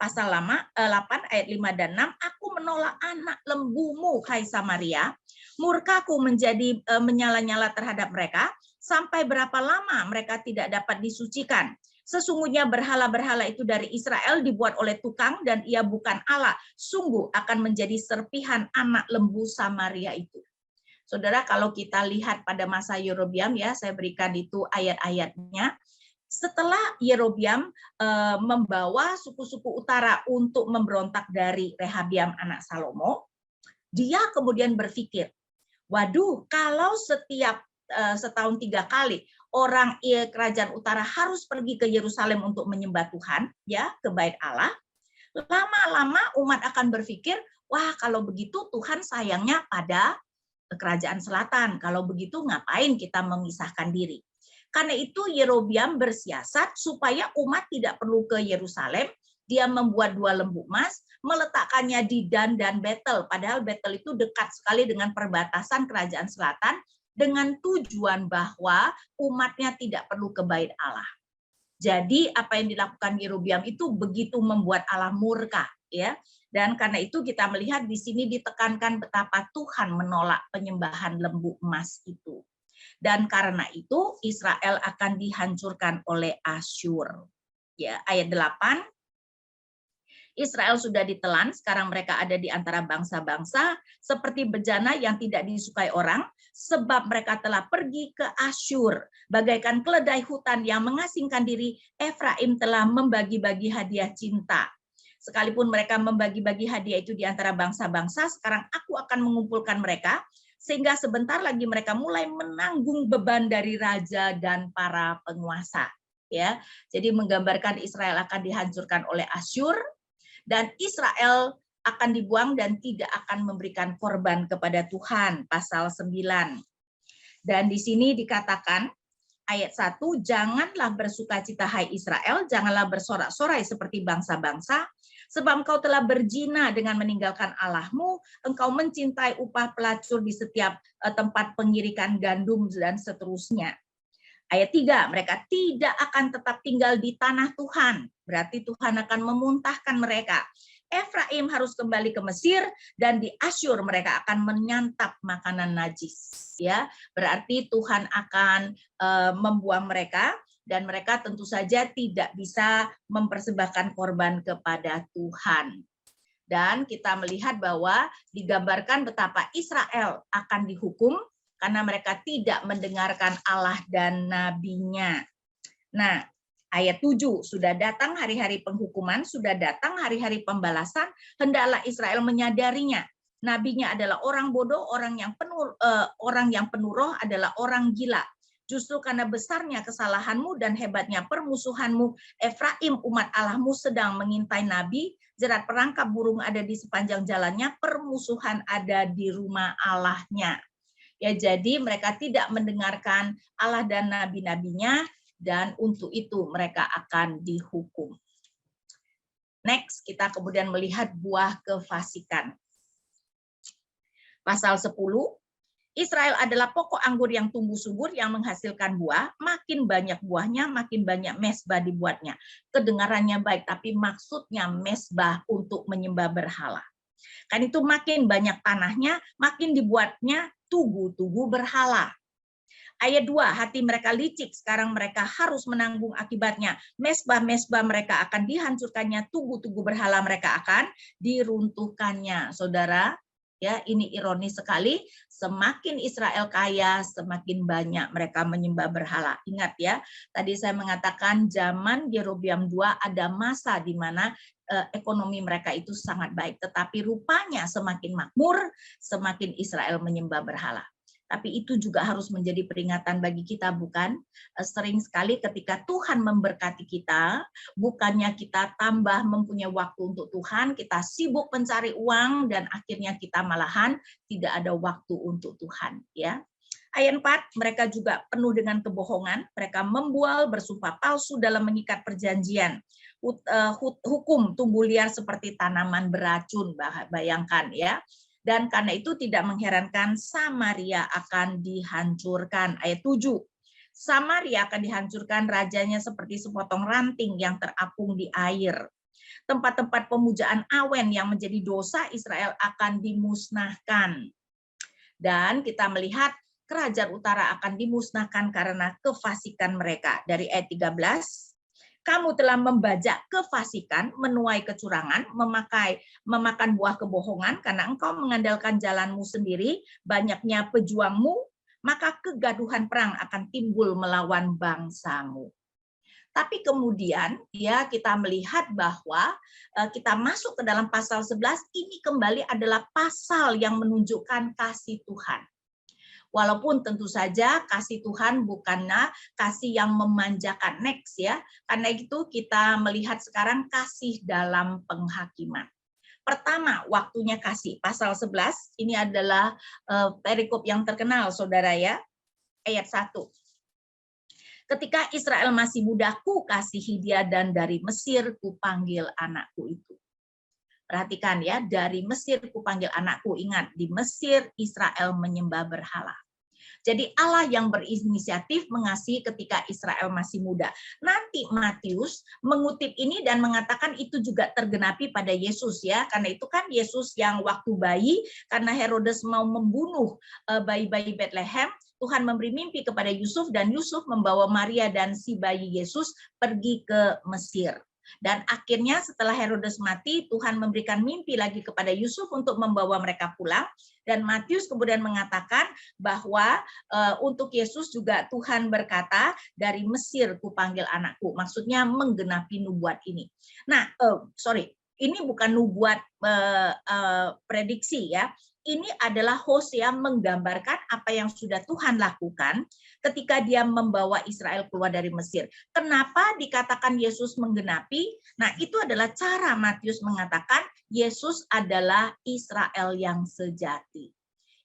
Pasal 8 ayat 5 dan 6, aku menolak anak lembumu, hai Samaria, murkaku menjadi menyala-nyala terhadap mereka, sampai berapa lama mereka tidak dapat disucikan. Sesungguhnya berhala-berhala itu dari Israel dibuat oleh tukang dan ia bukan Allah, sungguh akan menjadi serpihan anak lembu Samaria itu. Saudara, kalau kita lihat pada masa Yerobeam, ya, saya berikan itu ayat-ayatnya. Setelah Yerobeam membawa suku-suku utara untuk memberontak dari Rehabiam anak Salomo, dia kemudian berpikir, waduh, kalau setiap setahun 3 kali orang kerajaan utara harus pergi ke Yerusalem untuk menyembah Tuhan, ya, ke Bait Allah, lama-lama umat akan berpikir, wah, kalau begitu Tuhan sayangnya pada kerajaan selatan. Kalau begitu ngapain kita memisahkan diri? Karena itu Yerobeam bersiasat supaya umat tidak perlu ke Yerusalem. Dia membuat dua lembu emas, meletakkannya di Dan dan Betel. Padahal Betel itu dekat sekali dengan perbatasan kerajaan selatan, dengan tujuan bahwa umatnya tidak perlu ke Bait Allah. Jadi apa yang dilakukan Yerobeam itu begitu membuat Allah murka, ya. Dan karena itu kita melihat di sini ditekankan betapa Tuhan menolak penyembahan lembu emas itu. Dan karena itu Israel akan dihancurkan oleh Asyur. Ya, ayat 8. Israel sudah ditelan, sekarang mereka ada di antara bangsa-bangsa seperti bejana yang tidak disukai orang, sebab mereka telah pergi ke Asyur. Bagaikan keledai hutan yang mengasingkan diri, Efraim telah membagi-bagi hadiah cinta. Sekalipun mereka membagi-bagi hadiah itu di antara bangsa-bangsa, sekarang aku akan mengumpulkan mereka, sehingga sebentar lagi mereka mulai menanggung beban dari raja dan para penguasa. Ya, jadi menggambarkan Israel akan dihancurkan oleh Asyur, dan Israel akan dibuang dan tidak akan memberikan korban kepada Tuhan, pasal 9. Dan di sini dikatakan, ayat 1, janganlah bersukacita hai Israel, janganlah bersorak-sorai seperti bangsa-bangsa, sebab engkau telah berzina dengan meninggalkan Allahmu, engkau mencintai upah pelacur di setiap tempat pengirikan gandum, dan seterusnya. Ayat 3, mereka tidak akan tetap tinggal di tanah Tuhan. Berarti Tuhan akan memuntahkan mereka. Efraim harus kembali ke Mesir, dan di Asyur mereka akan menyantap makanan najis. Ya, berarti Tuhan akan membuang mereka, dan mereka tentu saja tidak bisa mempersembahkan korban kepada Tuhan. Dan kita melihat bahwa digambarkan betapa Israel akan dihukum karena mereka tidak mendengarkan Allah dan nabinya. Nah, ayat 7, sudah datang hari-hari penghukuman, sudah datang hari-hari pembalasan, hendaklah Israel menyadarinya. Nabinya adalah orang bodoh, orang yang penuh roh adalah orang gila. Justru karena besarnya kesalahanmu dan hebatnya permusuhanmu, Efraim umat Allahmu sedang mengintai nabi, jerat perangkap burung ada di sepanjang jalannya, permusuhan ada di rumah Allahnya. Ya, jadi mereka tidak mendengarkan Allah dan nabi-nabinya, dan untuk itu mereka akan dihukum. Next, kita kemudian melihat buah kefasikan. Pasal 10, Israel adalah pokok anggur yang tumbuh subur yang menghasilkan buah, makin banyak buahnya, makin banyak mesbah dibuatnya. Kedengarannya baik, tapi maksudnya mesbah untuk menyembah berhala. Kan itu makin banyak tanahnya, makin dibuatnya tugu-tugu berhala. Ayat 2, hati mereka licik, sekarang mereka harus menanggung akibatnya. Mesbah-mesbah mereka akan dihancurkannya, tugu-tugu berhala mereka akan diruntuhkannya. Saudara, ya ini ironis sekali, semakin Israel kaya, semakin banyak mereka menyembah berhala. Ingat ya, tadi saya mengatakan zaman Yerobeam II ada masa di mana ekonomi mereka itu sangat baik, tetapi rupanya semakin makmur, semakin Israel menyembah berhala. Tapi itu juga harus menjadi peringatan bagi kita, bukan? Sering sekali ketika Tuhan memberkati kita, bukannya kita tambah mempunyai waktu untuk Tuhan, kita sibuk mencari uang, dan akhirnya kita malahan tidak ada waktu untuk Tuhan. Ya. Ayat 4, mereka juga penuh dengan kebohongan, mereka membual, bersumpah palsu dalam mengikat perjanjian. Hukum tumbuh liar seperti tanaman beracun, bayangkan ya. Dan karena itu tidak mengherankan Samaria akan dihancurkan. Ayat 7. Samaria akan dihancurkan, rajanya seperti sepotong ranting yang terapung di air. Tempat-tempat pemujaan awen yang menjadi dosa Israel akan dimusnahkan. Dan kita melihat kerajaan utara akan dimusnahkan karena kefasikan mereka. Dari ayat 13. Kamu telah membajak kefasikan, menuai kecurangan, memakan buah kebohongan, karena engkau mengandalkan jalanmu sendiri, banyaknya pejuangmu, maka kegaduhan perang akan timbul melawan bangsamu. Tapi kemudian ya kita melihat bahwa kita masuk ke dalam pasal 11, ini kembali adalah pasal yang menunjukkan kasih Tuhan. Walaupun tentu saja kasih Tuhan bukanlah kasih yang memanjakan. Next ya. Karena itu kita melihat sekarang kasih dalam penghakiman. Pertama, waktunya kasih. Pasal 11, ini adalah perikop yang terkenal, saudara ya. Ayat 1. Ketika Israel masih muda, ku kasihi dia, dan dari Mesir ku panggil anakku itu. Perhatikan ya, dari Mesir kupanggil anakku. Ingat, di Mesir Israel menyembah berhala. Jadi Allah yang berinisiatif mengasihi ketika Israel masih muda. Nanti Matius mengutip ini dan mengatakan itu juga tergenapi pada Yesus ya. Karena itu kan Yesus yang waktu bayi, karena Herodes mau membunuh bayi-bayi Bethlehem, Tuhan memberi mimpi kepada Yusuf, dan Yusuf membawa Maria dan si bayi Yesus pergi ke Mesir. Dan akhirnya setelah Herodes mati, Tuhan memberikan mimpi lagi kepada Yusuf untuk membawa mereka pulang. Dan Matius kemudian mengatakan bahwa untuk Yesus juga Tuhan berkata, dari Mesir kupanggil anakku. Maksudnya menggenapi nubuat ini. Nah, ini bukan nubuat prediksi ya. Ini adalah Hosea menggambarkan apa yang sudah Tuhan lakukan ketika dia membawa Israel keluar dari Mesir. Kenapa dikatakan Yesus menggenapi? Nah, itu adalah cara Matius mengatakan Yesus adalah Israel yang sejati.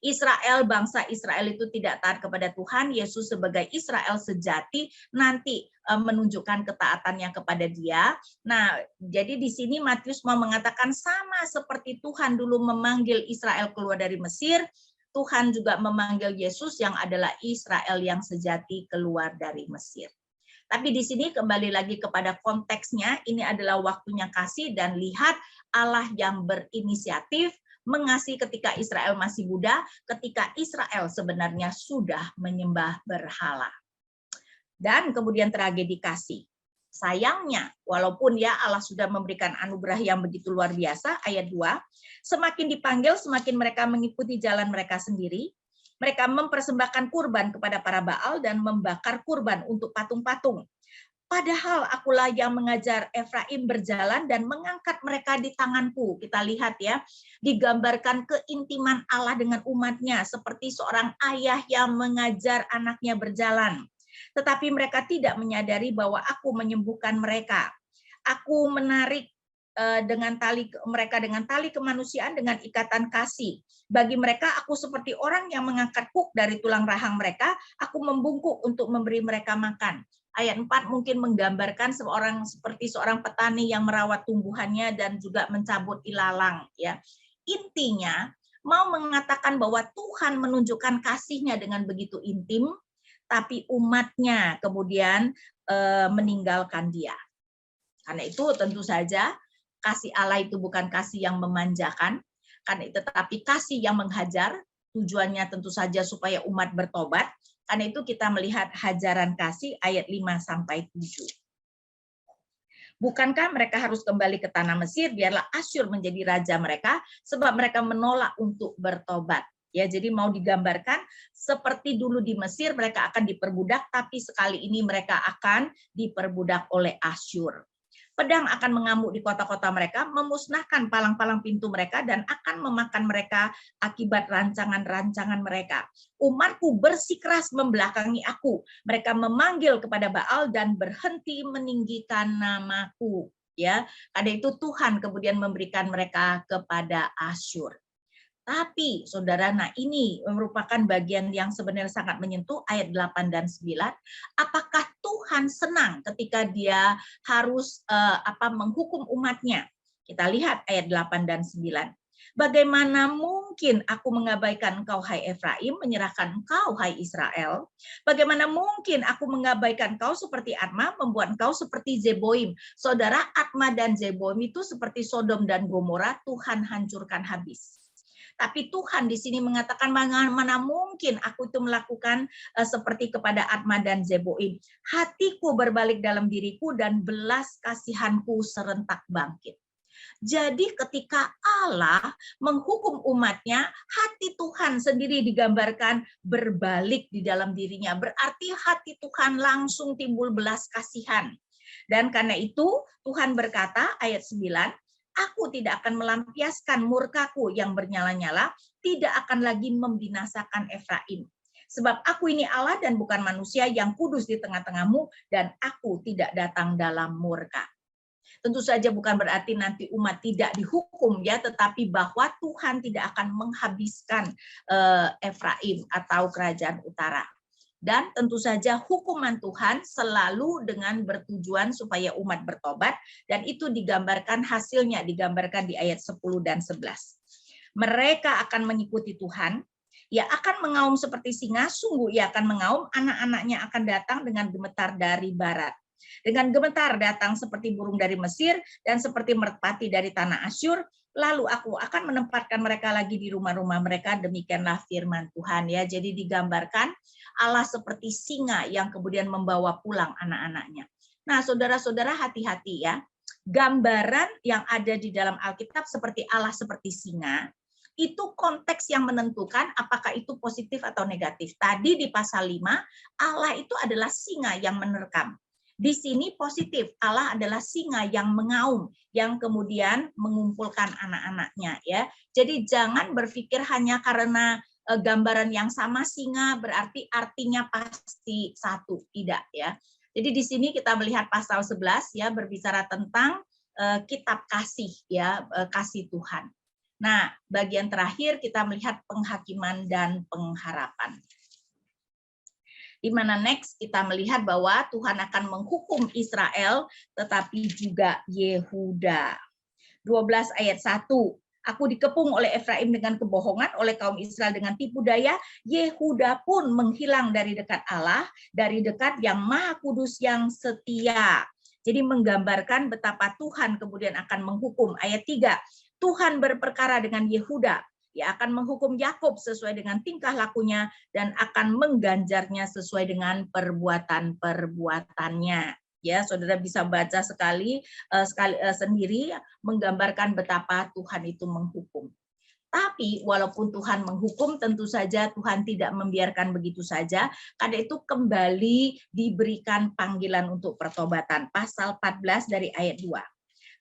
Israel, bangsa Israel itu tidak taat kepada Tuhan, Yesus sebagai Israel sejati nanti menunjukkan ketaatannya kepada dia. Nah, jadi di sini Matius mau mengatakan sama seperti Tuhan dulu memanggil Israel keluar dari Mesir, Tuhan juga memanggil Yesus yang adalah Israel yang sejati keluar dari Mesir. Tapi di sini kembali lagi kepada konteksnya, ini adalah waktunya kasih, dan lihat Allah yang berinisiatif mengasihi ketika Israel masih muda, ketika Israel sebenarnya sudah menyembah berhala. Dan kemudian tragedi kasih. Sayangnya, walaupun ya Allah sudah memberikan anugerah yang begitu luar biasa, ayat 2, semakin dipanggil, semakin mereka mengikuti jalan mereka sendiri. Mereka mempersembahkan kurban kepada para Baal dan membakar kurban untuk patung-patung. Padahal akulah yang mengajar Efraim berjalan dan mengangkat mereka di tanganku. Kita lihat ya, digambarkan keintiman Allah dengan umatnya seperti seorang ayah yang mengajar anaknya berjalan. Tetapi mereka tidak menyadari bahwa aku menyembuhkan mereka. Aku menarik dengan tali mereka dengan tali kemanusiaan, dengan ikatan kasih. Bagi mereka aku seperti orang yang mengangkat kuk dari tulang rahang mereka, aku membungkuk untuk memberi mereka makan. Ayat 4 mungkin menggambarkan seperti seorang petani yang merawat tumbuhannya dan juga mencabut ilalang ya. Intinya mau mengatakan bahwa Tuhan menunjukkan kasih-Nya dengan begitu intim, tapi umatnya kemudian meninggalkan dia. Karena itu tentu saja kasih Allah itu bukan kasih yang memanjakan. tetapi kasih yang menghajar, tujuannya tentu saja supaya umat bertobat. Karena itu kita melihat hajaran kasih ayat 5-7. Bukankah mereka harus kembali ke tanah Mesir, biarlah Asyur menjadi raja mereka, sebab mereka menolak untuk bertobat. Ya, jadi mau digambarkan seperti dulu di Mesir mereka akan diperbudak, tapi sekali ini mereka akan diperbudak oleh Asyur. Pedang akan mengamuk di kota-kota mereka, memusnahkan palang-palang pintu mereka, dan akan memakan mereka akibat rancangan-rancangan mereka. Umatku bersikeras membelakangi aku. Mereka memanggil kepada Baal dan berhenti meninggikan namaku. Ya, karena itu Tuhan kemudian memberikan mereka kepada Asyur. Tapi, saudara, nah ini merupakan bagian yang sebenarnya sangat menyentuh ayat 8 dan 9. Apakah Tuhan senang ketika dia harus menghukum umatnya? Kita lihat ayat 8 dan 9. Bagaimana mungkin aku mengabaikan engkau, hai Efraim, menyerahkan engkau, hai Israel? Bagaimana mungkin aku mengabaikan engkau seperti Adma, membuat engkau seperti Zeboim? Saudara, Adma dan Zeboim itu seperti Sodom dan Gomora, Tuhan hancurkan habis. Tapi Tuhan di sini mengatakan mana mungkin aku itu melakukan seperti kepada Adma dan Zeboim. Hatiku berbalik dalam diriku dan belas kasihanku serentak bangkit. Jadi ketika Allah menghukum umatnya, hati Tuhan sendiri digambarkan berbalik di dalam dirinya. Berarti hati Tuhan langsung timbul belas kasihan. Dan karena itu Tuhan berkata ayat 9, aku tidak akan melampiaskan murkaku yang bernyala-nyala, tidak akan lagi membinasakan Efraim. Sebab aku ini Allah dan bukan manusia, yang kudus di tengah-tengahmu, dan aku tidak datang dalam murka. Tentu saja bukan berarti nanti umat tidak dihukum ya, tetapi bahwa Tuhan tidak akan menghabiskan Efraim atau kerajaan utara. Dan tentu saja hukuman Tuhan selalu dengan bertujuan supaya umat bertobat, dan itu digambarkan hasilnya, digambarkan di ayat 10 dan 11. Mereka akan mengikuti Tuhan, ia akan mengaum seperti singa, sungguh ia akan mengaum, anak-anaknya akan datang dengan gemetar dari barat. Dengan gemetar datang seperti burung dari Mesir dan seperti merpati dari tanah Asyur, lalu aku akan menempatkan mereka lagi di rumah-rumah mereka, demikianlah firman Tuhan ya. Jadi digambarkan Allah seperti singa yang kemudian membawa pulang anak-anaknya. Nah, saudara-saudara hati-hati ya. Gambaran yang ada di dalam Alkitab seperti Allah seperti singa, itu konteks yang menentukan apakah itu positif atau negatif. Tadi di pasal 5, Allah itu adalah singa yang menerkam. Di sini positif, Allah adalah singa yang mengaum, yang kemudian mengumpulkan anak-anaknya ya. Jadi jangan berpikir hanya karena gambaran yang sama singa berarti artinya pasti satu, tidak ya. Jadi di sini kita melihat pasal 11 ya, berbicara tentang kitab kasih ya, kasih Tuhan. Nah, bagian terakhir kita melihat penghakiman dan pengharapan. Di mana next kita melihat bahwa Tuhan akan menghukum Israel tetapi juga Yehuda. 12 ayat 1. Aku dikepung oleh Efraim dengan kebohongan, oleh kaum Israel dengan tipu daya. Yehuda pun menghilang dari dekat Allah, dari dekat yang Maha Kudus yang setia. Jadi menggambarkan betapa Tuhan kemudian akan menghukum. Ayat 3. Tuhan berperkara dengan Yehuda. Dia akan menghukum Yakub sesuai dengan tingkah lakunya dan akan mengganjarnya sesuai dengan perbuatan-perbuatannya. Ya, saudara bisa baca sendiri menggambarkan betapa Tuhan itu menghukum. Tapi walaupun Tuhan menghukum, tentu saja Tuhan tidak membiarkan begitu saja. Karena itu kembali diberikan panggilan untuk pertobatan. Pasal 14 dari ayat 2.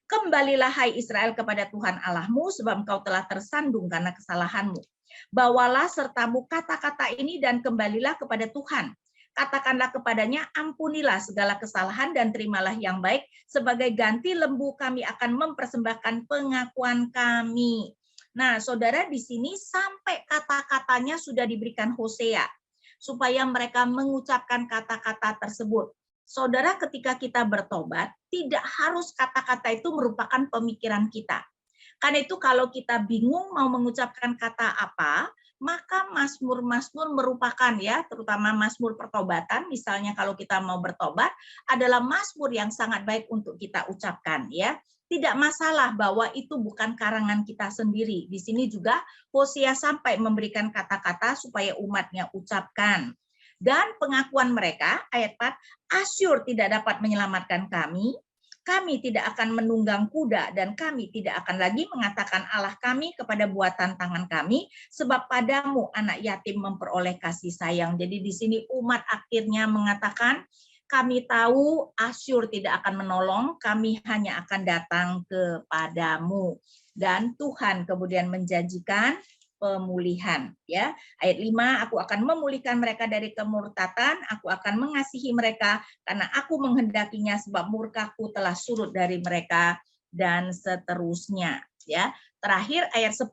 Kembalilah hai Israel kepada Tuhan Allahmu, sebab engkau telah tersandung karena kesalahanmu. Bawalah sertamu kata-kata ini dan kembalilah kepada Tuhan. Katakanlah kepadanya, ampunilah segala kesalahan dan terimalah yang baik. Sebagai ganti lembu kami akan mempersembahkan pengakuan kami. Nah, saudara, di sini sampai kata-katanya sudah diberikan Hosea, supaya mereka mengucapkan kata-kata tersebut. Saudara, ketika kita bertobat, tidak harus kata-kata itu merupakan pemikiran kita. Karena itu kalau kita bingung mau mengucapkan kata apa, maka mazmur-mazmur merupakan ya, terutama mazmur pertobatan, misalnya kalau kita mau bertobat, adalah mazmur yang sangat baik untuk kita ucapkan ya. Tidak masalah bahwa itu bukan karangan kita sendiri. Di sini juga Hosea sampai memberikan kata-kata supaya umatnya ucapkan. Dan pengakuan mereka, ayat 4, Asyur tidak dapat menyelamatkan kami tidak akan menunggang kuda, dan kami tidak akan lagi mengatakan Allah kami kepada buatan tangan kami, sebab padamu anak yatim memperoleh kasih sayang. Jadi di sini umat akhirnya mengatakan, kami tahu Asyur tidak akan menolong, kami hanya akan datang kepadamu. Dan Tuhan kemudian menjanjikan pemulihan, ya. Ayat 5, aku akan memulihkan mereka dari kemurtatan, aku akan mengasihi mereka karena aku menghendakinya, sebab murkaku telah surut dari mereka, dan seterusnya, ya. Terakhir ayat 10,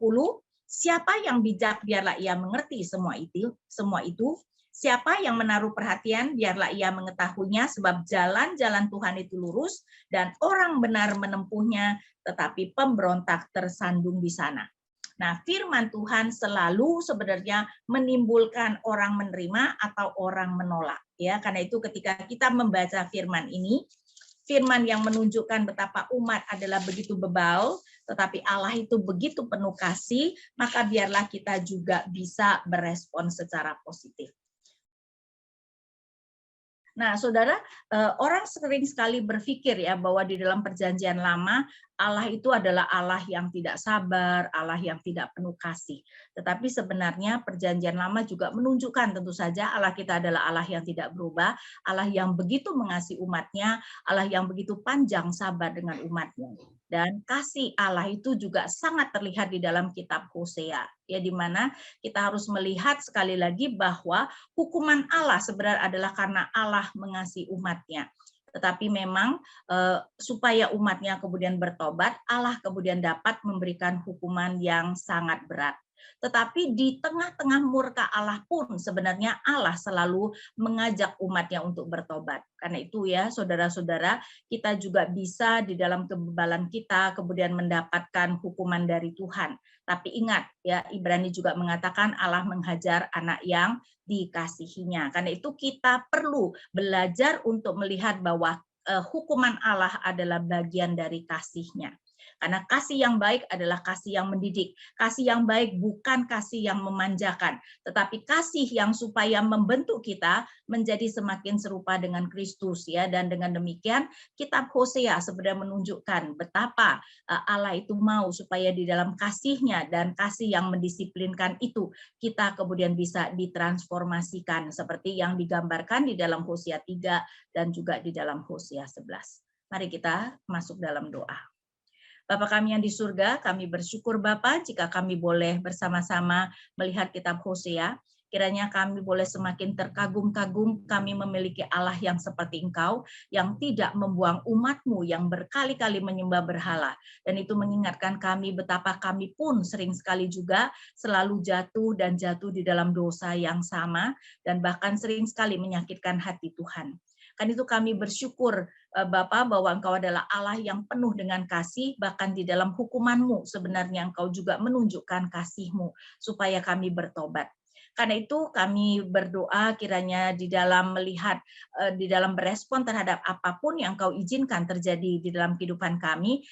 siapa yang bijak biarlah ia mengerti semua itu. Siapa yang menaruh perhatian biarlah ia mengetahuinya, sebab jalan-jalan Tuhan itu lurus dan orang benar menempuhnya, tetapi pemberontak tersandung di sana. Nah, firman Tuhan selalu sebenarnya menimbulkan orang menerima atau orang menolak, ya. Karena itu ketika kita membaca firman ini, firman yang menunjukkan betapa umat adalah begitu bebal, tetapi Allah itu begitu penuh kasih, maka biarlah kita juga bisa berespon secara positif. Nah, saudara, orang sering sekali berpikir ya bahwa di dalam perjanjian lama Allah itu adalah Allah yang tidak sabar, Allah yang tidak penuh kasih. Tetapi sebenarnya perjanjian lama juga menunjukkan tentu saja Allah kita adalah Allah yang tidak berubah, Allah yang begitu mengasihi umatnya, Allah yang begitu panjang sabar dengan umatnya. Dan kasih Allah itu juga sangat terlihat di dalam kitab Hosea, ya, di mana kita harus melihat sekali lagi bahwa hukuman Allah sebenarnya adalah karena Allah mengasihi umatnya. Tetapi memang supaya umatnya kemudian bertobat, Allah kemudian dapat memberikan hukuman yang sangat berat. Tetapi di tengah-tengah murka Allah pun sebenarnya Allah selalu mengajak umatnya untuk bertobat. Karena itu ya saudara-saudara, kita juga bisa di dalam kebebalan kita kemudian mendapatkan hukuman dari Tuhan. Tapi ingat ya, Ibrani juga mengatakan Allah menghajar anak yang dikasihinya. Karena itu kita perlu belajar untuk melihat bahwa hukuman Allah adalah bagian dari kasih-Nya. Karena kasih yang baik adalah kasih yang mendidik. Kasih yang baik bukan kasih yang memanjakan, tetapi kasih yang supaya membentuk kita menjadi semakin serupa dengan Kristus, ya. Dan dengan demikian kitab Hosea sebenarnya menunjukkan betapa Allah itu mau supaya di dalam kasih-Nya dan kasih yang mendisiplinkan itu kita kemudian bisa ditransformasikan seperti yang digambarkan di dalam Hosea 3 dan juga di dalam Hosea 11. Mari kita masuk dalam doa. Bapa kami yang di surga, kami bersyukur Bapa jika kami boleh bersama-sama melihat kitab Hosea. Kiranya kami boleh semakin terkagum-kagum kami memiliki Allah yang seperti Engkau, yang tidak membuang umat-Mu yang berkali-kali menyembah berhala. Dan itu mengingatkan kami betapa kami pun sering sekali juga selalu jatuh dan jatuh di dalam dosa yang sama, dan bahkan sering sekali menyakitkan hati Tuhan. Kan itu kami bersyukur Bapa bahwa Engkau adalah Allah yang penuh dengan kasih, bahkan di dalam hukuman-Mu sebenarnya Engkau juga menunjukkan kasih-Mu supaya kami bertobat. Karena itu kami berdoa kiranya di dalam melihat, di dalam berespon terhadap apapun yang Engkau izinkan terjadi di dalam kehidupan kami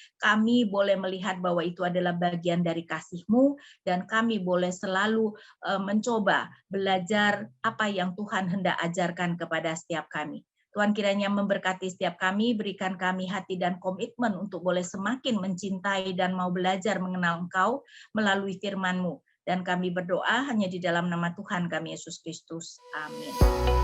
boleh melihat bahwa itu adalah bagian dari kasih-Mu, dan kami boleh selalu mencoba belajar apa yang Tuhan hendak ajarkan kepada setiap kami. Tuhan kiranya memberkati setiap kami, berikan kami hati dan komitmen untuk boleh semakin mencintai dan mau belajar mengenal Engkau melalui firman-Mu. Dan kami berdoa hanya di dalam nama Tuhan kami Yesus Kristus. Amin.